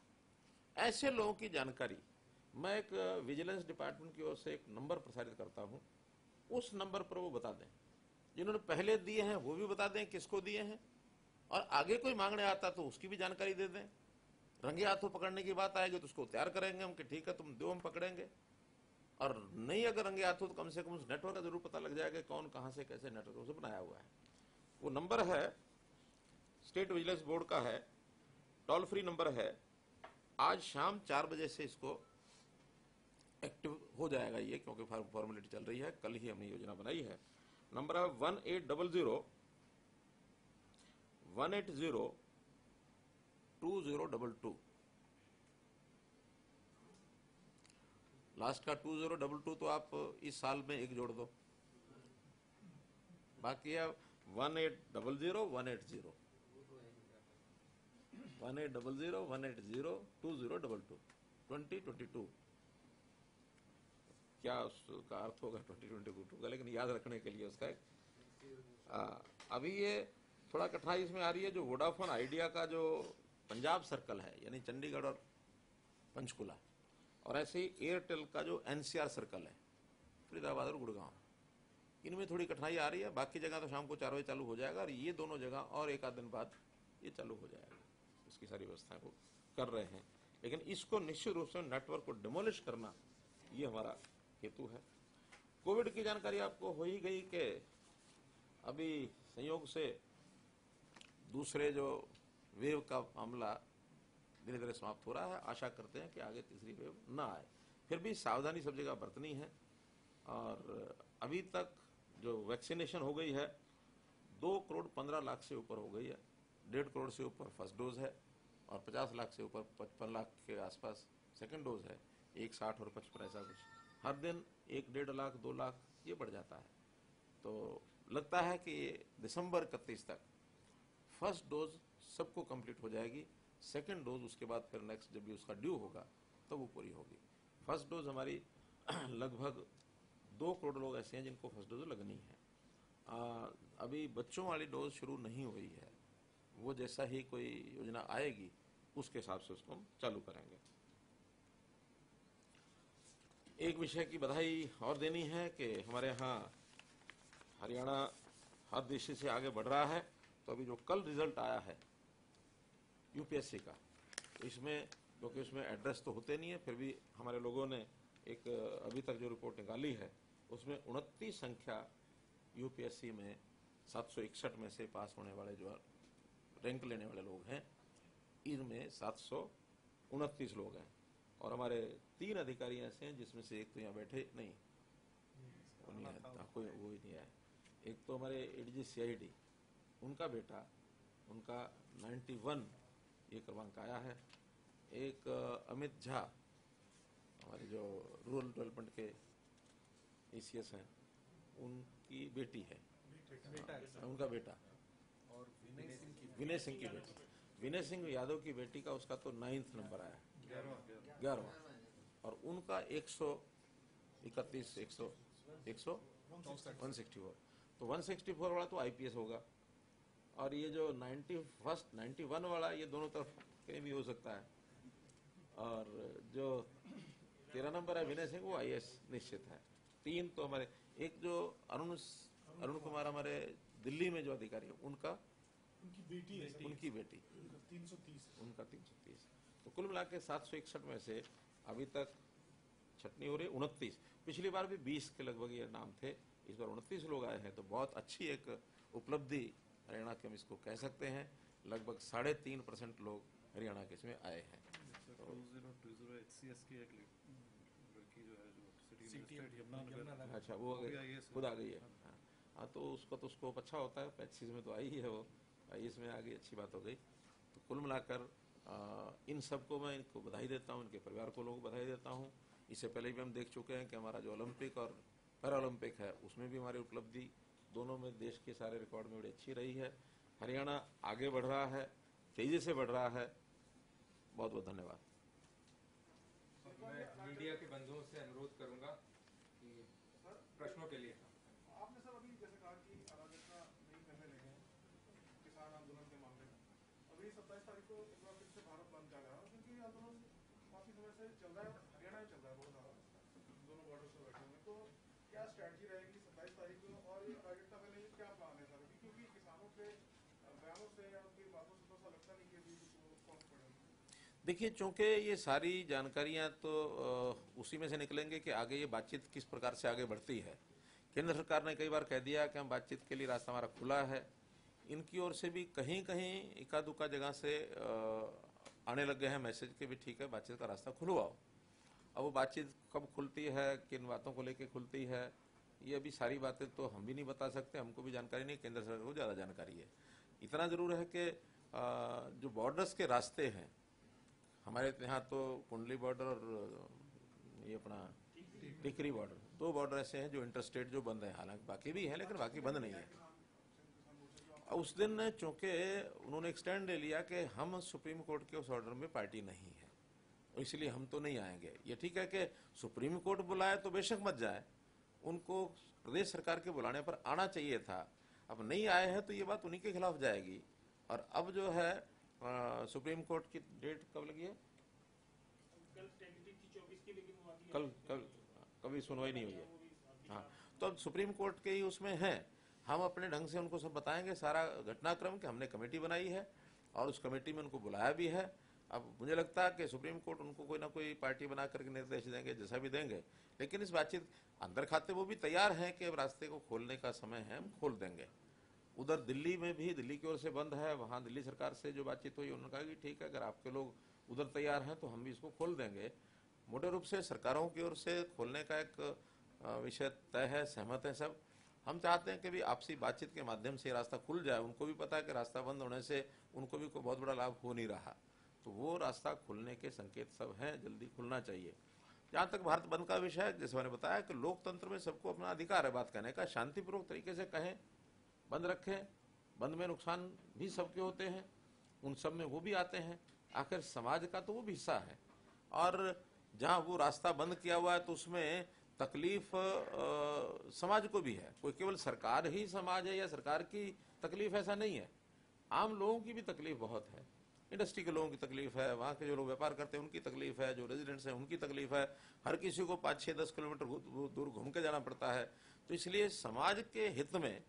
ऐसे लोगों की जानकारी मैं एक विजिलेंस डिपार्टमेंट की ओर से एक नंबर प्रसारित करता हूं, उस नंबर पर वो बता दें। जिन्होंने पहले दिए हैं वो भी बता दें किसको दिए हैं, और आगे कोई मांगने आता तो उसकी भी जानकारी दे दें। रंगे हाथों पकड़ने की बात आएगी तो उसको तैयार करेंगे हम कि ठीक है तुम दो, हम पकड़ेंगे। और नहीं अगर रंगे हाथों तो कम से कम उस नेटवर्क का जरूर पता लग जाएगा कौन कहां से कैसे नेटवर्क से बनाया हुआ है। वो नंबर है, स्टेट विजिलेंस बोर्ड का है, टोल फ्री नंबर है। आज शाम 4 बजे से इसको एक्टिव हो जाएगा ये, क्योंकि फॉर्मेलिटी चल रही है, कल ही हमने योजना बनाई है। नंबर है 1800-180-2022। लास्ट का 2022 तो आप इस साल में एक जोड़ दो, बाकी है 1800-180 2022। क्या उसका अर्थ होगा 2022 का, लेकिन याद रखने के लिए उसका एक अभी ये थोड़ा कठिनाई इसमें आ रही है। जो वोडाफोन आइडिया का जो पंजाब सर्कल है, यानी चंडीगढ़ और पंचकुला, और ऐसे ही एयरटेल का जो एनसीआर सर्कल है, फरीदाबाद और गुड़गांव, इनमें थोड़ी कठिनाई आ रही है। बाकी जगह तो शाम को 4 बजे चालू हो जाएगा, और ये दोनों जगह और एक आध दिन बाद ये चालू हो जाएगा। इसकी सारी व्यवस्थाएं वो कर रहे हैं, लेकिन इसको निश्चित रूप से नेटवर्क को डिमोलिश करना ये हमारा हेतु है। कोविड की जानकारी आपको हो ही गई कि अभी संयोग से दूसरे जो वेव का मामला धीरे धीरे समाप्त हो रहा है। आशा करते हैं कि आगे तीसरी वेव ना आए, फिर भी सावधानी सब जगह बरतनी है। और अभी तक जो वैक्सीनेशन हो गई है 2,15,00,000 से ऊपर हो गई है, 1.5 करोड़ से ऊपर फर्स्ट डोज है, और 50 लाख से ऊपर 55 लाख के आसपास सेकंड डोज है, 1,60 और 55 ऐसा कुछ। हर दिन 1-1.5 लाख 2 लाख ये बढ़ जाता है। तो लगता है कि दिसंबर 31 तक फर्स्ट डोज सबको कंप्लीट हो जाएगी, सेकंड डोज उसके बाद फिर नेक्स्ट जब भी उसका ड्यू होगा तब वो पूरी होगी। फर्स्ट डोज हमारी लगभग 2 करोड़ लोग ऐसे हैं जिनको फर्स्ट डोज लगनी है। अभी बच्चों वाली डोज शुरू नहीं हुई है, वो जैसा ही कोई योजना आएगी उसके हिसाब से उसको हम चालू करेंगे। एक विषय की बधाई और देनी है कि हमारे यहाँ हरियाणा हर दृष्टि से आगे बढ़ रहा है। तो अभी जो कल रिजल्ट आया है यूपीएससी का, इसमें क्योंकि उसमें एड्रेस तो होते नहीं है, फिर भी हमारे लोगों ने एक अभी तक जो रिपोर्ट निकाली है उसमें 29 संख्या यूपीएससी में 761 में से पास होने वाले जो रैंक लेने वाले लोग हैं, इनमें 729 लोग हैं। और हमारे 3 अधिकारी ऐसे हैं जिसमें से एक तो यहाँ बैठे नहीं, कोई वो ही नहीं है। एक तो हमारे एडीजी सीआईडी, उनका बेटा, उनका 91 ये क्रमांक आया है। एक अमित झा, हमारे जो रूरल डेवलपमेंट के एसीएस हैं, उनकी बेटी है, उनका बेटा, और विनय सिंह की बेटी, विनय सिंह यादव की बेटी का उसका तो 9th नंबर आया, 11वां। और उनका 131, 164, तो 164 वाला तो आईपीएस होगा। और ये जो 91 वाला, ये दोनों तरफ कहीं भी हो सकता है। और जो 13 नंबर है विनय सिंह, वो आईएएस निश्चित है। 3 तो हमारे, एक जो अरुण कुमार हमारे दिल्ली में जो अधिकारी है, उनकी बेटी उनका 330। तो कुल मिला के 761 में से अभी तक छटनी हो रही है 29। पिछली बार भी 20 के लगभग ये नाम थे, इस बार 29 लोग आए हैं, तो बहुत अच्छी एक उपलब्धि हरियाणा के हम इसको कह सकते हैं। लगभग 3.5% लोग हरियाणा के इसमें आए हैं। 2020 HCS की एक लड़की जो है जो सिटी यमुनानगर, अच्छा, वो खुद आ गई है। हाँ, तो उसका तो स्कोप अच्छा होता है, 25 में तो आई ही है वो, IAS में आ गई, अच्छी बात हो गई। तो कुल मिलाकर इन सबको मैं इनको बधाई देता हूँ, इनके परिवार को लोगों को बधाई देता हूँ। इससे पहले भी हम देख चुके हैं कि हमारा जो ओलंपिक और पैरा ओलंपिक है उसमें भी हमारी उपलब्धि दोनों में देश के सारे रिकॉर्ड में बड़ी अच्छी रही है। हरियाणा आगे बढ़ रहा है, तेजी से बढ़ रहा है। बहुत बहुत धन्यवाद। मैं मीडिया के बंधुओं से अनुरोध करूंगा कि प्रश्नों के लिए। आपने सर अभी जैसे कहा कि अराजकता नहीं करने लगे हैं किसान आंदोलन के मामले में, अभी 27 तारीख को एक बार फिर से भारत बंद कर रहा है, क्योंकि आंदोलन काफी समय से चल रहा है, हरियाणा में चल रहा है बहुत ज्यादा, दोनों बॉर्डर से बैठे हुए। तो क्या स्ट्रैटेजी रहेगी 27 तारीख को, और ये अराजकता करने के क्या प्लान है सर? क्योंकि किसानों के बयानों से या उनकी बातों से तो ऐसा लगता नहीं कि अभी वो कौन पड़ेगा। देखिए, चूंकि ये सारी जानकारियां तो उसी में से निकलेंगे कि आगे ये बातचीत किस प्रकार से आगे बढ़ती है। केंद्र सरकार ने कई बार कह दिया कि हम बातचीत के लिए रास्ता हमारा खुला है। इनकी ओर से भी कहीं कहीं इक्का दुक्का जगह से आने लग गए हैं मैसेज के भी ठीक है, बातचीत का रास्ता खुलवाओ। अब वो बातचीत कब खुलती है, किन बातों को लेकर खुलती है, ये अभी सारी बातें तो हम भी नहीं बता सकते, हमको भी जानकारी नहीं, केंद्र सरकार को ज़्यादा जानकारी है। इतना जरूर है कि जो बॉर्डर्स के रास्ते हैं हमारे यहाँ, तो कुंडली बॉर्डर और ये अपना टिकरी बॉर्डर, 2 बॉर्डर ऐसे हैं जो इंटरस्टेट जो बंद है। हालांकि बाकी भी है, लेकिन बाकी बंद नहीं है। उस दिन चूंकि उन्होंने एक स्टैंड ले लिया कि हम सुप्रीम कोर्ट के उस ऑर्डर में पार्टी नहीं है, इसलिए हम तो नहीं आएंगे। ये ठीक है कि सुप्रीम कोर्ट बुलाए तो बेशक मत जाए, उनको प्रदेश सरकार के बुलाने पर आना चाहिए था। अब नहीं आए हैं तो ये बात उन्हीं के खिलाफ जाएगी। और अब जो है सुप्रीम कोर्ट की डेट कब लगी है? कल टेंटेटिव थी 24 की, लेकिन वो अभी कल कभी सुनवाई नहीं हुई है। हाँ, तो अब सुप्रीम कोर्ट के ही उसमें हैं, हम अपने ढंग से उनको सब बताएंगे सारा घटनाक्रम कि हमने कमेटी बनाई है और उस कमेटी में उनको बुलाया भी है। अब मुझे लगता है कि सुप्रीम कोर्ट उनको कोई ना कोई पार्टी बना करके निर्देश देंगे, जैसा भी देंगे, लेकिन इस बातचीत अंदर खाते वो भी तैयार हैं कि अब रास्ते को खोलने का समय है, हम खोल देंगे। उधर दिल्ली में भी दिल्ली की ओर से बंद है, वहाँ दिल्ली सरकार से जो बातचीत हुई उन्होंने कहा कि ठीक है, अगर आपके लोग उधर तैयार हैं तो हम भी इसको खोल देंगे। मोटे रूप से सरकारों की ओर से खोलने का एक विषय तय है, सहमत है सब। हम चाहते हैं कि भी आपसी बातचीत के माध्यम से रास्ता खुल जाए। उनको भी पता है कि रास्ता बंद होने से उनको भी कोई बहुत बड़ा लाभ हो नहीं रहा, तो वो रास्ता खुलने के संकेत सब हैं, जल्दी खुलना चाहिए। जहाँ तक भारत बंद का विषय है, जैसे मैंने बताया कि लोकतंत्र में सबको अपना अधिकार है बात कहने का, शांतिपूर्वक तरीके से कहें, बंद रखें। बंद में नुकसान भी सबके होते हैं, उन सब में वो भी आते हैं, आखिर समाज का तो वो भी हिस्सा है। और जहाँ वो रास्ता बंद किया हुआ है तो उसमें तकलीफ समाज को भी है। कोई केवल सरकार ही समाज है या सरकार की तकलीफ, ऐसा नहीं है, आम लोगों की भी तकलीफ बहुत है। इंडस्ट्री के लोगों की तकलीफ है, वहाँ के जो लोग व्यापार करते हैं उनकी तकलीफ है, जो रेजिडेंट्स हैं उनकी तकलीफ है। हर किसी को 5-6-10 किलोमीटर दूर घूम के जाना पड़ता है। तो इसलिए समाज के हित में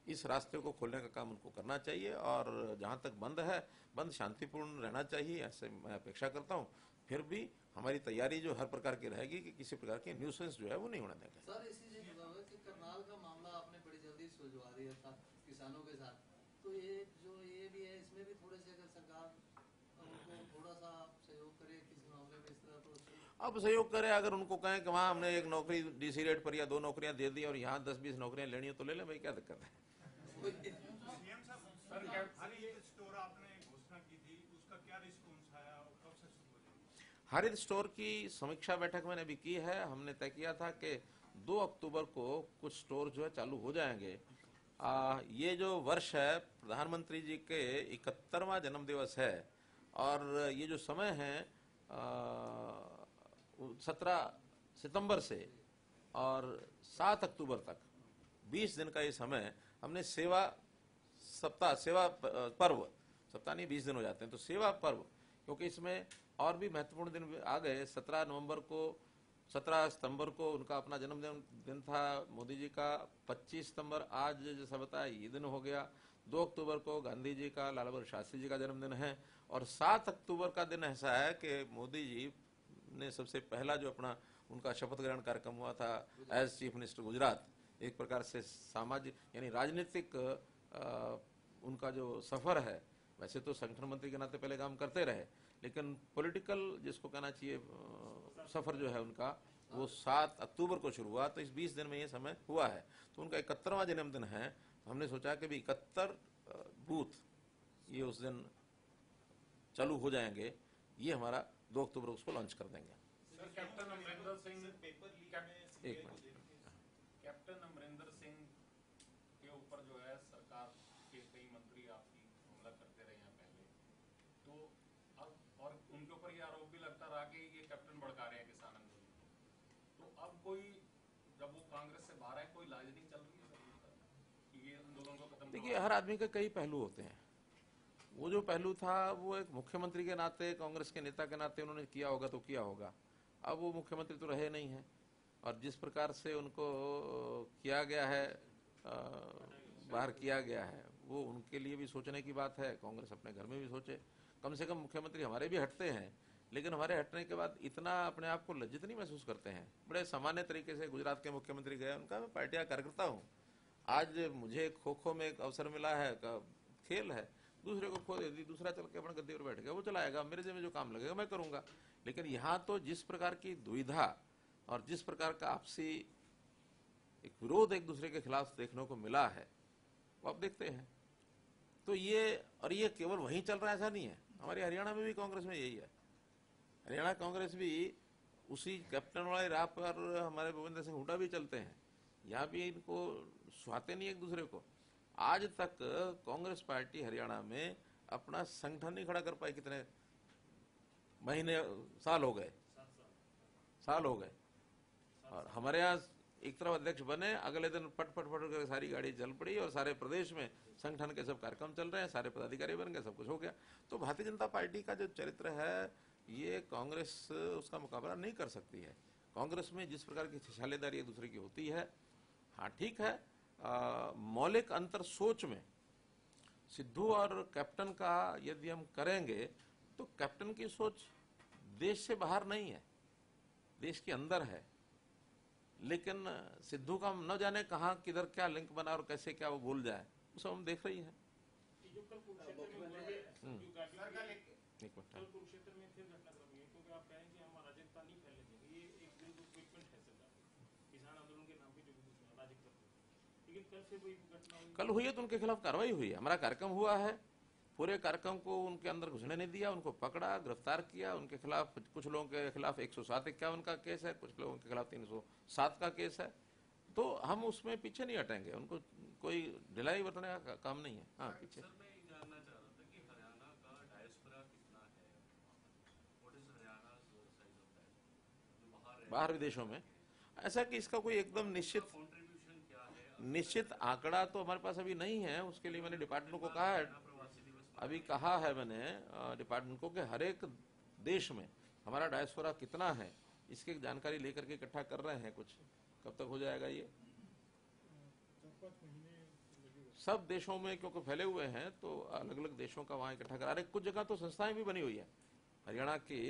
इस रास्ते को खोलने का काम उनको करना चाहिए। और जहाँ तक बंद है, बंद शांतिपूर्ण रहना चाहिए, ऐसे मैं अपेक्षा करता हूँ। फिर भी हमारी तैयारी जो हर प्रकार की रहेगी कि किसी प्रकार की न्यूसेंस जो है वो नहीं होने देंगे। सर, इसी से जुड़ा हुआ है कि करनाल का मामला आपने बड़ी जल्दी सुलझवा दिया था किसानों के साथ, तो ये भी है, इसमें भी थोड़े से अगर सरकार उनको थोड़ा सा सहयोग करे किसी मामले में, इस तरह तो अब सहयोग करे। अगर उनको कहें कि वहाँ हमने एक नौकरी डीसी रेट पर या 2 नौकरियां दे दी और यहाँ 10-20 नौकरियां लेनी हो तो ले लें भाई, क्या दिक्कत है। सीएम साहब, हरित स्टोर आपने घोषणा की थी, उसका क्या रिस्पॉन्स आया और कब से शुरू हो जाएगी? हरित स्टोर की समीक्षा बैठक मैंने भी की है। हमने तय किया था कि 2 अक्टूबर को कुछ स्टोर जो है चालू हो जाएंगे। ये जो वर्ष है प्रधानमंत्री जी के 71वां जन्मदिवस है और ये जो समय है 17 सितंबर से और 7 अक्टूबर तक 20 दिन का ये समय हमने सेवा पर्व, सप्ताह नहीं 20 दिन हो जाते हैं, तो सेवा पर्व, क्योंकि इसमें और भी महत्वपूर्ण दिन आ गए। 17 सितंबर को उनका अपना जन्मदिन था मोदी जी का। 25 सितंबर आज जैसा बताया ये दिन हो गया। 2 अक्टूबर को गांधी जी का, लाल बहादुर शास्त्री जी का जन्मदिन है। और 7 अक्टूबर का दिन ऐसा है कि मोदी जी ने सबसे पहला जो अपना उनका शपथ ग्रहण कार्यक्रम हुआ था एज चीफ मिनिस्टर गुजरात। एक प्रकार से सामाजिक यानी राजनीतिक उनका जो सफर है, वैसे तो संगठन मंत्री के नाते पहले काम करते रहे, लेकिन पॉलिटिकल जिसको कहना चाहिए सफर जो है उनका, वो 7 अक्टूबर को शुरू हुआ। तो इस 20 दिन में ये समय हुआ है। तो उनका 71वां जन्मदिन है। तो हमने सोचा कि भी 71 बूथ ये उस दिन चालू हो जाएंगे। ये हमारा 2 अक्टूबर उसको लॉन्च कर देंगे। कैप्टन अमरिंदर सिंह एक मिनट। कैप्टन अमरिंदर सिंह के ऊपर जो है सरकार के कई मंत्री आपकी हमला करते रहे हैं पहले, तो अब और उनके ऊपर ये आरोप भी लगता रहा कि ये कैप्टन भड़का रहे हैं किसान आंदोलन को। तो अब कोई जब वो कांग्रेस से बाहर है, कोई इलाज नहीं चल रही है कि ये आंदोलन को खत्म। देखिए, हर आदमी के कई पहलू होते हैं। वो जो पहलू था वो एक मुख्यमंत्री के नाते, कांग्रेस के नेता के नाते उन्होंने किया होगा तो किया होगा। अब वो मुख्यमंत्री तो रहे नहीं हैं, और जिस प्रकार से उनको किया गया है, बाहर किया गया है, वो उनके लिए भी सोचने की बात है। कांग्रेस अपने घर में भी सोचे। कम से कम मुख्यमंत्री हमारे भी हटते हैं, लेकिन हमारे हटने के बाद इतना अपने आप को लज्जित नहीं महसूस करते हैं। बड़े सामान्य तरीके से गुजरात के मुख्यमंत्री गए, उनका मैं पार्टी का कार्यकर्ता हूँ। आज मुझे खो-खो में एक अवसर मिला है, खेल है, दूसरे को खो दे दी, दूसरा चल के अपने गद्दे पर बैठ गया, वो चलाएगा, मेरे जिम्मे जो काम लगेगा मैं करूंगा। लेकिन यहाँ तो जिस प्रकार की दुविधा और जिस प्रकार का आपसी एक विरोध एक दूसरे के खिलाफ देखने को मिला है, वो आप देखते हैं। तो ये केवल वहीं चल रहा है ऐसा नहीं है। हमारे हरियाणा में भी कांग्रेस में यही है। हरियाणा कांग्रेस भी उसी कैप्टन वाले राह पर हमारे भूपेंद्र सिंह हुड्डा भी चलते हैं। यहाँ भी इनको सुहाते नहीं एक दूसरे को। आज तक कांग्रेस पार्टी हरियाणा में अपना संगठन नहीं खड़ा कर पाई। कितने महीने, साल हो गए। और हमारे यहाँ एक तरफ अध्यक्ष बने, अगले दिन पट कर सारी गाड़ी चल पड़ी और सारे प्रदेश में संगठन के सब कार्यक्रम चल रहे हैं, सारे पदाधिकारी बन गए, सब कुछ हो गया। तो भारतीय जनता पार्टी का जो चरित्र है, ये कांग्रेस उसका मुकाबला नहीं कर सकती है। कांग्रेस में जिस प्रकार की छालेदारी एक दूसरे की होती है, हाँ ठीक है, मौलिक अंतर सोच में सिद्धू और कैप्टन का यदि हम करेंगे तो कैप्टन की सोच देश से बाहर नहीं है, देश के अंदर है। लेकिन सिद्धू का न जाने कहाँ किधर क्या लिंक बना और कैसे क्या वो भूल जाए, वो सब हम देख रही हैं। कुरुक्षेत्र में फिर घटनाक्रम हुई, क्योंकि आप कहें कि हम अराजकता नहीं फैलने देंगे। ये एक बिल्कुल क्विकमेंट है सरकार, किसान आंदोलन के नाम पे जो भी कुछ अराजकता हुई, लेकिन कल फिर वही घटना हुई। कल हुई है तो उनके खिलाफ कार्रवाई हुई है। हमारा कार्यक्रम हुआ है, पूरे कार्यक्रम को उनके अंदर घुसने नहीं दिया, उनको पकड़ा, गिरफ्तार किया। उनके खिलाफ, कुछ लोगों के खिलाफ 107-51 का केस है, कुछ लोगों के खिलाफ 307 का केस है। तो हम उसमें पीछे नहीं हटेंगे, उनको कोई ढिलाई बरतने का काम नहीं है। हाँ, पीछे बाहर विदेशों में ऐसा कि इसका कोई एकदम निश्चित आंकड़ा तो हमारे पास अभी नहीं है। उसके लिए मैंने डिपार्टमेंट को कहा है, अभी कहा है मैंने डिपार्टमेंट को कि हर एक देश में हमारा डायस्पोरा कितना है, इसकी जानकारी लेकर के इकट्ठा कर रहे हैं। कुछ कब तक हो जाएगा ये? सब देशों में क्योंकि फैले हुए हैं तो अलग अलग देशों का वहाँ इकट्ठा करा रहे। कुछ जगह तो संस्थाएं भी बनी हुई है, हरियाणा की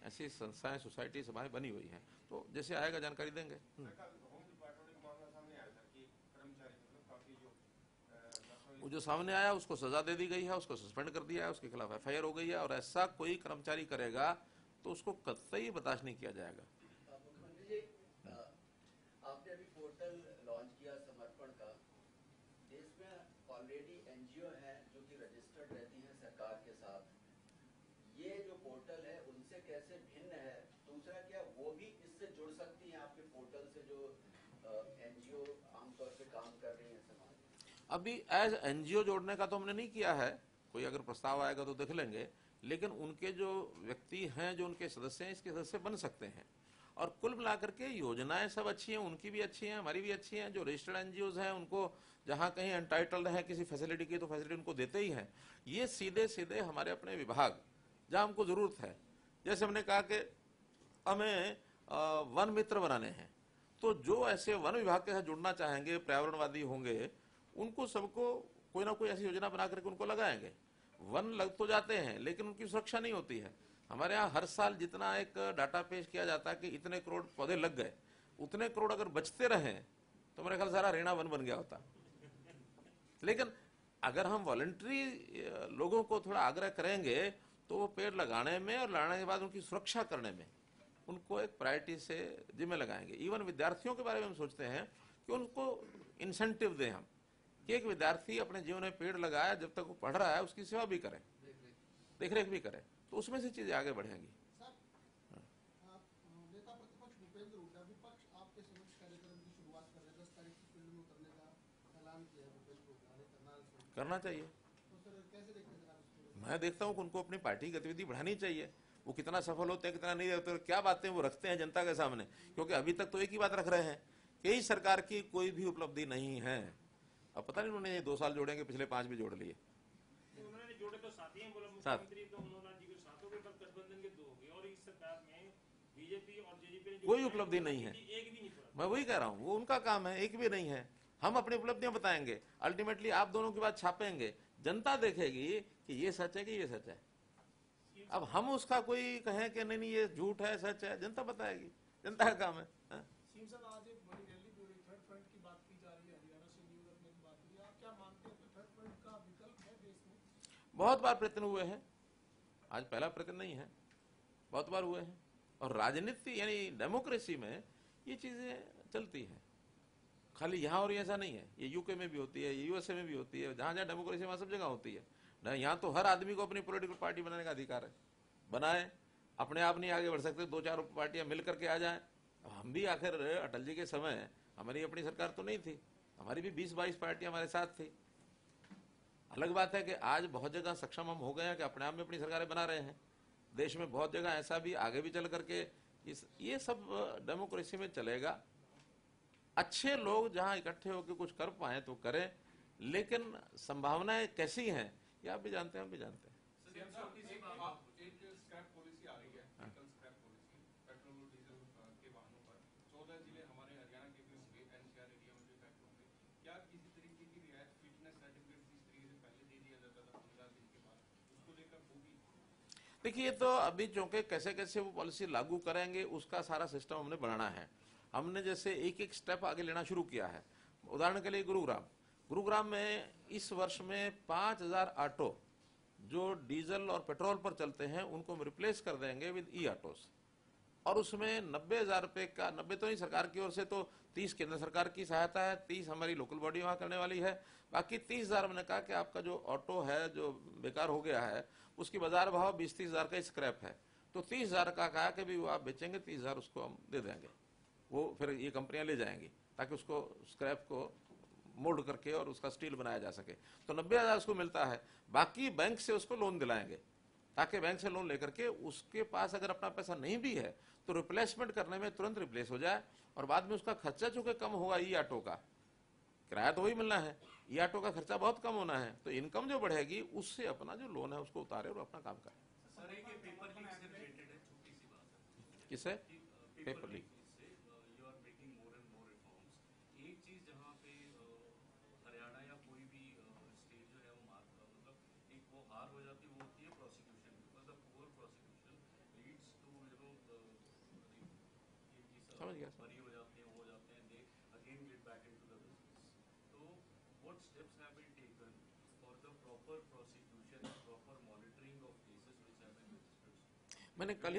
ऐसी संस्थाएं, सोसाइटी समाज बनी हुई हैं। तो जैसे आएगा जानकारी देंगे। वो जो सामने आया उसको सजा दे दी गई है, उसको सस्पेंड कर दिया है, उसके खिलाफ FIR हो गई है, और ऐसा कोई कर्मचारी करेगा तो उसको कतई बर्दाश्त नहीं किया जाएगा। मुख्यमंत्री जी, आपने अभी पोर्टल लॉन्च किया समर्पण का। देश में ऑलरेडी NGO हैं जो कि रजिस्टर्ड रहती हैं सरकार के साथ। ये जो पोर्टल है उनसे कैसे भिन्न है? दूसरा, क्या वो भी इससे जुड़ सकती हैं आपके पोर्टल से, जो NGO आमतौर पे काम कर रही है समाज? अभी एज NGO जोड़ने का तो हमने नहीं किया है, कोई अगर प्रस्ताव आएगा तो देख लेंगे। लेकिन उनके जो व्यक्ति हैं, जो उनके सदस्य हैं, इसके सदस्य बन सकते हैं। और कुल मिलाकर के योजनाएं सब अच्छी हैं, उनकी भी अच्छी हैं, हमारी भी अच्छी हैं। जो रजिस्टर्ड NGOs हैं उनको जहां कहीं एंटाइटल्ड है किसी फैसिलिटी की तो फैसिलिटी उनको देते ही हैं। ये सीधे सीधे हमारे अपने विभाग जहां हमको जरूरत है, जैसे हमने कहा कि हमें वन मित्र बनाने हैं, तो जो ऐसे वन विभाग के साथ जुड़ना चाहेंगे, पर्यावरणवादी होंगे, उनको सबको कोई ना कोई ऐसी योजना बना करके उनको लगाएंगे। वन लग तो जाते हैं लेकिन उनकी सुरक्षा नहीं होती है। हमारे यहाँ हर साल जितना एक डाटा पेश किया जाता है कि इतने करोड़ पौधे लग गए, उतने करोड़ अगर बचते रहे तो मेरे ख्याल सारा रेणा वन बन गया होता। लेकिन अगर हम वॉलंटरी लोगों को थोड़ा आग्रह करेंगे तो वो पेड़ लगाने में और लगाने के बाद उनकी सुरक्षा करने में उनको एक प्रायोरिटी से जिम्मे लगाएंगे। इवन विद्यार्थियों के बारे में हम सोचते हैं कि उनको इंसेंटिव दें हम, कि एक विद्यार्थी अपने जीवन में पेड़ लगाया, जब तक वो पढ़ रहा है उसकी सेवा भी करे, देख रेख भी करे, तो उसमें से चीजें आगे बढ़ेंगी। नेता प्रतिपक्ष भूपेंद्र हुड्डा विपक्ष आपके समक्ष कार्यक्रम की शुरुआत कर रहे हैं। 10 तारीख को फील्ड में उतरने का ऐलान किया है भूपेंद्र हुड्डा ने, करनाल से। करना चाहिए। तो सर कैसे देखते हैं आप इसको? मैं देखता हूँ कि उनको अपनी पार्टी गतिविधि बढ़ानी चाहिए। वो कितना सफल होते हैं कितना नहीं होते, क्या बातें वो रखते हैं जनता के सामने, क्योंकि अभी तक तो एक ही बात रख रहे हैं कि इस सरकार की कोई भी उपलब्धि नहीं है। अब पता नहीं उन्होंने ये 2 साल जोड़ेंगे, पिछले 5 भी जोड़ लिए। उन्होंने जोड़े तो साथ ही हैं, बोला मुख्यमंत्री तो उन्होंने जी के साथ हो गए, पर गठबंधन के 2 हो गए, और इस सरकार में बीजेपी और जेजेपी ने कोई उपलब्धि नहीं है। एक भी नहीं पड़ा। मैं वही कह रहा हूँ, वो उनका काम है, एक भी नहीं है। हम अपनी उपलब्धियां बताएंगे, अल्टीमेटली आप दोनों की बात छापेंगे, जनता देखेगी कि ये सच है कि ये सच है। अब हम उसका कोई कहें कि नहीं ये झूठ है सच है, जनता बताएगी, जनता का काम है। सीएम साहब आज एक बड़ी रैली भी हो रही, थर्ड फ्रंट की बात की जा रही है, हरियाणा से न्यू रखने की बात हो रही है। आप क्या मानते हैं कि थर्ड फ्रंट का विकल्प है देश में? बहुत बार प्रयत्न हुए हैं, आज पहला प्रयत्न नहीं है, बहुत बार हुए हैं। और राजनीति यानी डेमोक्रेसी में ये चीजें चलती हैं, खाली यहाँ और ऐसा नहीं है। ये यूके में भी होती है, यूएसए में भी होती है, जहां जहां डेमोक्रेसी वहां सब जगह होती है ना। यहाँ तो हर आदमी को अपनी पॉलिटिकल पार्टी बनाने का अधिकार है, बनाए, अपने आप नहीं आगे बढ़ सकते, 2-4 पार्टियां मिल करके आ जाए। अब हम भी आखिर अटल जी के समय हमारी अपनी सरकार तो नहीं थी, हमारी भी 20-22 पार्टियां हमारे साथ थी। अलग बात है कि आज बहुत जगह सक्षम हम हो गए हैं कि अपने आप में अपनी सरकारें बना रहे हैं। देश में बहुत जगह ऐसा भी आगे भी चल करके ये सब डेमोक्रेसी में चलेगा। अच्छे लोग जहां इकट्ठे होकर कुछ कर पाए तो करें, लेकिन संभावनाएं कैसी हैं ये आप भी जानते हैं, हम भी जानते हैं। एक स्क्रैप पॉलिसी आ रही है, व्हीकल स्क्रैप पॉलिसी, पेट्रोल और डीजल के वाहनों पर 14 जिले हमारे हरियाणा के भी होंगे, एनसीआर एरिया में भी इफेक्ट होंगे। क्या किसी तरीके की रियायत फिटनेस सर्टिफिकेट जिस तरीके से पहले दे दिया जाता था 15 दिन के बाद, उसको लेकर होगी? देखिए, तो अभी चूंकि कैसे कैसे वो पॉलिसी लागू करेंगे उसका सारा सिस्टम हमने बनाना है। हमने जैसे एक स्टेप आगे लेना शुरू किया है। उदाहरण के लिए गुरुग्राम में इस वर्ष में 5000 ऑटो जो डीजल और पेट्रोल पर चलते हैं उनको हम रिप्लेस कर देंगे विद ई ऑटोस, और उसमें 90,000 रुपए का, 90 तो नहीं सरकार की ओर से, तो 30 केंद्र सरकार की सहायता है, 30 हमारी लोकल बॉडी वहां करने वाली है, बाकी 30,000 मैंने कहा कि आपका जो ऑटो है जो बेकार हो गया है उसकी बाजार भाव 20-30,000 का स्क्रैप है, तो 30,000 का कहा कि भी वो आप बेचेंगे, 30,000 उसको हम दे देंगे, वो फिर ये कंपनियां ले जाएंगी ताकि उसको स्क्रैप को मोल्ड करके और उसका स्टील बनाया जा सके। तो 90,000 उसको मिलता है, बाकी बैंक से उसको लोन दिलाएंगे ताकि बैंक से लोन लेकर के उसके पास अगर अपना पैसा नहीं भी है तो रिप्लेसमेंट करने में तुरंत रिप्लेस हो जाए, और बाद में उसका खर्चा चूंकि कम होगा, ई ऑटो का किराया तो वही मिलना है, ई ऑटो का खर्चा बहुत कम होना है, तो इनकम जो बढ़ेगी उससे अपना जो लोन है उसको उतारे और अपना काम करे। किसे पेपर लीक? समझ गया। मैंने कल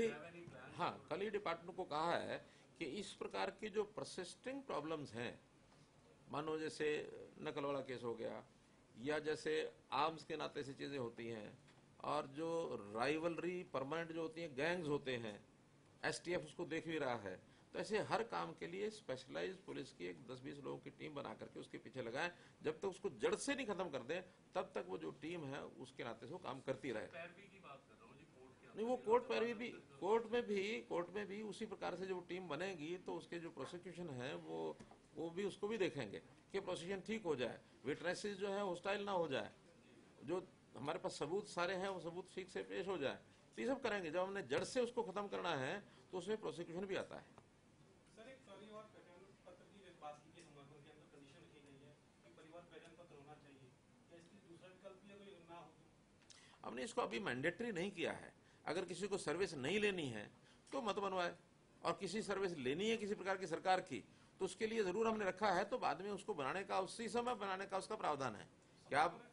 ही डिपार्टमेंट को कहा है कि इस प्रकार की जो परसिस्टिंग प्रॉब्लम्स हैं, मानो जैसे नकल वाला केस हो गया, या जैसे आर्म्स के नाते से चीजें होती हैं, और जो राइवलरी परमानेंट जो होती हैं, गैंग्स होते हैं, एसटीएफ उसको देख भी रहा है, तो ऐसे हर काम के लिए स्पेशलाइज्ड पुलिस की एक 10-20 लोगों की टीम बना करके उसके पीछे लगाएं। जब तक उसको जड़ से नहीं खत्म कर दें तब तक वो जो टीम है उसके नाते से वो काम करती रहे। नहीं, वो कोर्ट में भी उसी प्रकार से जो टीम बनेगी तो उसके जो प्रोसिक्यूशन है वो भी उसको भी देखेंगे कि प्रोसिक्यूशन ठीक हो जाए, विटनेसेस जो है हॉस्टाइल ना हो जाए, जो हमारे पास सबूत सारे हैं वो सबूत ठीक से पेश हो जाए, तो ये सब करेंगे। जब हमने जड़ से उसको खत्म करना है तो उसमें प्रोसिक्यूशन भी आता है। सर, एक परिवार पहचान पत्र की बात की संवर्धन के अंदर कंडीशन रखी गई है कि परिवार पहचान पत्र होना चाहिए, क्या इसके दूसरा विकल्प भी कोई ना हो? हमने इसको अभी मैंडेटरी नहीं किया है। अगर किसी को सर्विस नहीं लेनी है तो मत बनवाए, और किसी सर्विस लेनी है किसी प्रकार की सरकार की तो उसके लिए जरूर हमने रखा है, तो बाद में उसको बनाने का, उसी समय बनाने का उसका प्रावधान है। क्या आप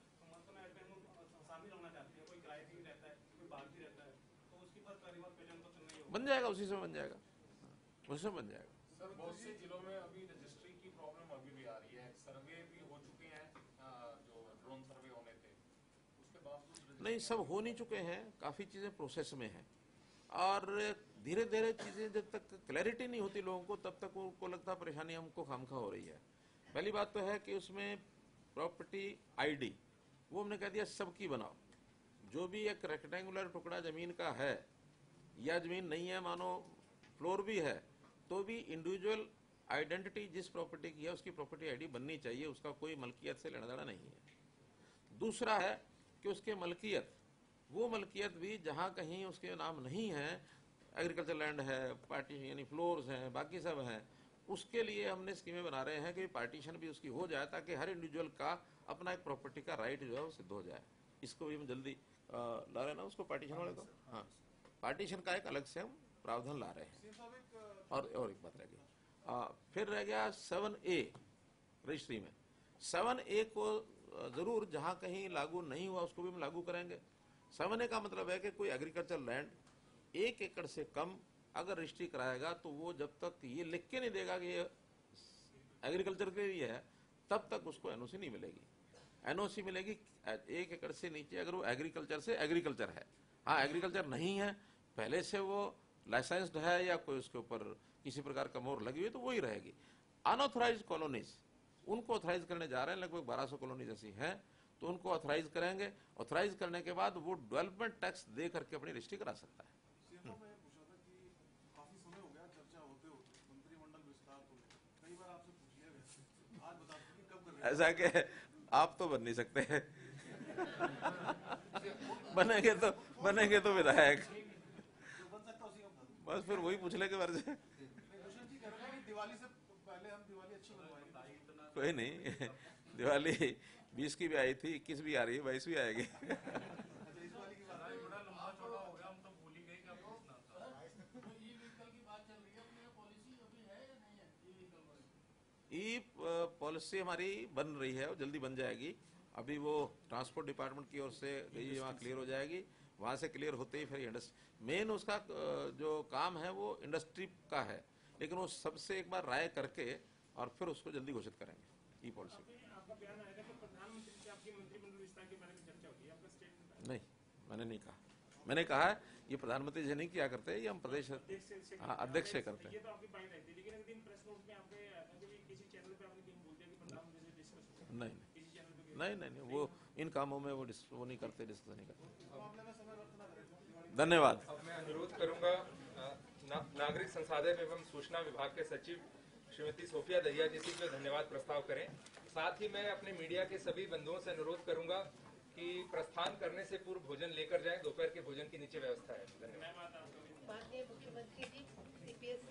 बन जाएगा, उसी समय बन जाएगा, उसी समय बन जाएगा। सर बहुत से जिलों में अभी रजिस्ट्री की प्रॉब्लम अभी भी आ रही है, सर्वे भी हो चुके हैं, जो ड्रोन सर्वे होने थे उसके बावजूद नहीं, सब हो नहीं चुके हैं, काफी चीजें प्रोसेस में हैं, और धीरे धीरे चीजें जब तक क्लैरिटी नहीं होती लोगों को तब तक उनको लगता है परेशानी हमको खामखा हो रही है। पहली बात तो है कि उसमें प्रॉपर्टी आईडी वो हमने कह दिया सबकी बनाओ, जो भी एक रेक्टेंगुलर टुकड़ा जमीन का है या जमीन नहीं है, मानो फ्लोर भी है, तो भी इंडिविजुअल आइडेंटिटी जिस प्रॉपर्टी की है उसकी प्रॉपर्टी आईडी बननी चाहिए, उसका कोई मलकियत से लेना देना नहीं है। दूसरा है कि उसके मलकियत, वो मलकियत भी जहां कहीं उसके नाम नहीं है, एग्रीकल्चर लैंड है, पार्टीशन यानी फ्लोर्स हैं, बाकी सब हैं, उसके लिए हमने स्कीमें बना रहे हैं कि पार्टीशन भी उसकी हो जाए ताकि हर इंडिविजुअल का अपना एक प्रॉपर्टी का राइट जो है वो सिद्ध हो जाए। इसको भी हम जल्दी ला रहे हैं ना, उसको पार्टीशन वाले को, हाँ पार्टीशन का एक अलग से हम प्रावधान ला रहे हैं। और एक बात रह गई, फिर रह गया 7A रजिस्ट्री में। 7A को जरूर जहां कहीं लागू नहीं हुआ उसको भी हम लागू करेंगे। 7A का मतलब है कि कोई एग्रीकल्चर लैंड 1 एकड़ से कम अगर रजिस्ट्री कराएगा तो वो जब तक ये लिख के नहीं देगा कि ये एग्रीकल्चर के लिए है तब तक उसको एनओसी नहीं मिलेगी। एनओसी मिलेगी 1 एकड़ से नीचे अगर वो एग्रीकल्चर से एग्रीकल्चर है। हाँ एग्रीकल्चर नहीं है, पहले से वो लाइसेंस्ड है या कोई उसके ऊपर किसी प्रकार का मोहर लगी हुई तो वही रहेगी। अनऑथराइज कॉलोनीज उनको ऑथराइज करने जा रहे हैं, लगभग 1200 कॉलोनीज ऐसी हैं, तो उनको ऑथराइज करेंगे। ऑथराइज करने के बाद वो डेवलपमेंट टैक्स दे करके अपनी रजिस्ट्री करा सकता है। ऐसा कि आप तो बन नहीं सकते बनेंगे तो विधायक, बस फिर वही पूछ ले के मर जाए। कोई नहीं, दिवाली 20 की भी आई थी, 21 भी आ रही है, 22 भी आएगी। ई पॉलिसी हमारी बन रही है, वो जल्दी बन जाएगी। अभी वो ट्रांसपोर्ट डिपार्टमेंट की ओर से गई, वहाँ क्लियर हो जाएगी, वहाँ से क्लियर होते ही फिर मेन उसका जो काम है वो इंडस्ट्री का है, लेकिन वो सबसे एक बार राय करके और फिर उसको जल्दी घोषित करेंगे ई पॉलिसी। नहीं, मैंने नहीं कहा, मैंने कहा ये प्रधानमंत्री जी नहीं किया करते, ये हम प्रदेश अध्यक्ष से करते हैं। नहीं, वो इन कामों में वो नहीं करते, डिस्कस नहीं करते। धन्यवाद। अब मैं अनुरोध करूंगा नागरिक संसाधन एवं सूचना विभाग के सचिव श्रीमती सोफिया दहिया जी से धन्यवाद प्रस्ताव करें। साथ ही मैं अपने मीडिया के सभी बंधुओं से अनुरोध करूंगा कि प्रस्थान करने से पूर्व भोजन लेकर जाएं, दोपहर के भोजन की नीचे व्यवस्था है। धन्यवाद। माननीय मुख्यमंत्री जी, CPSC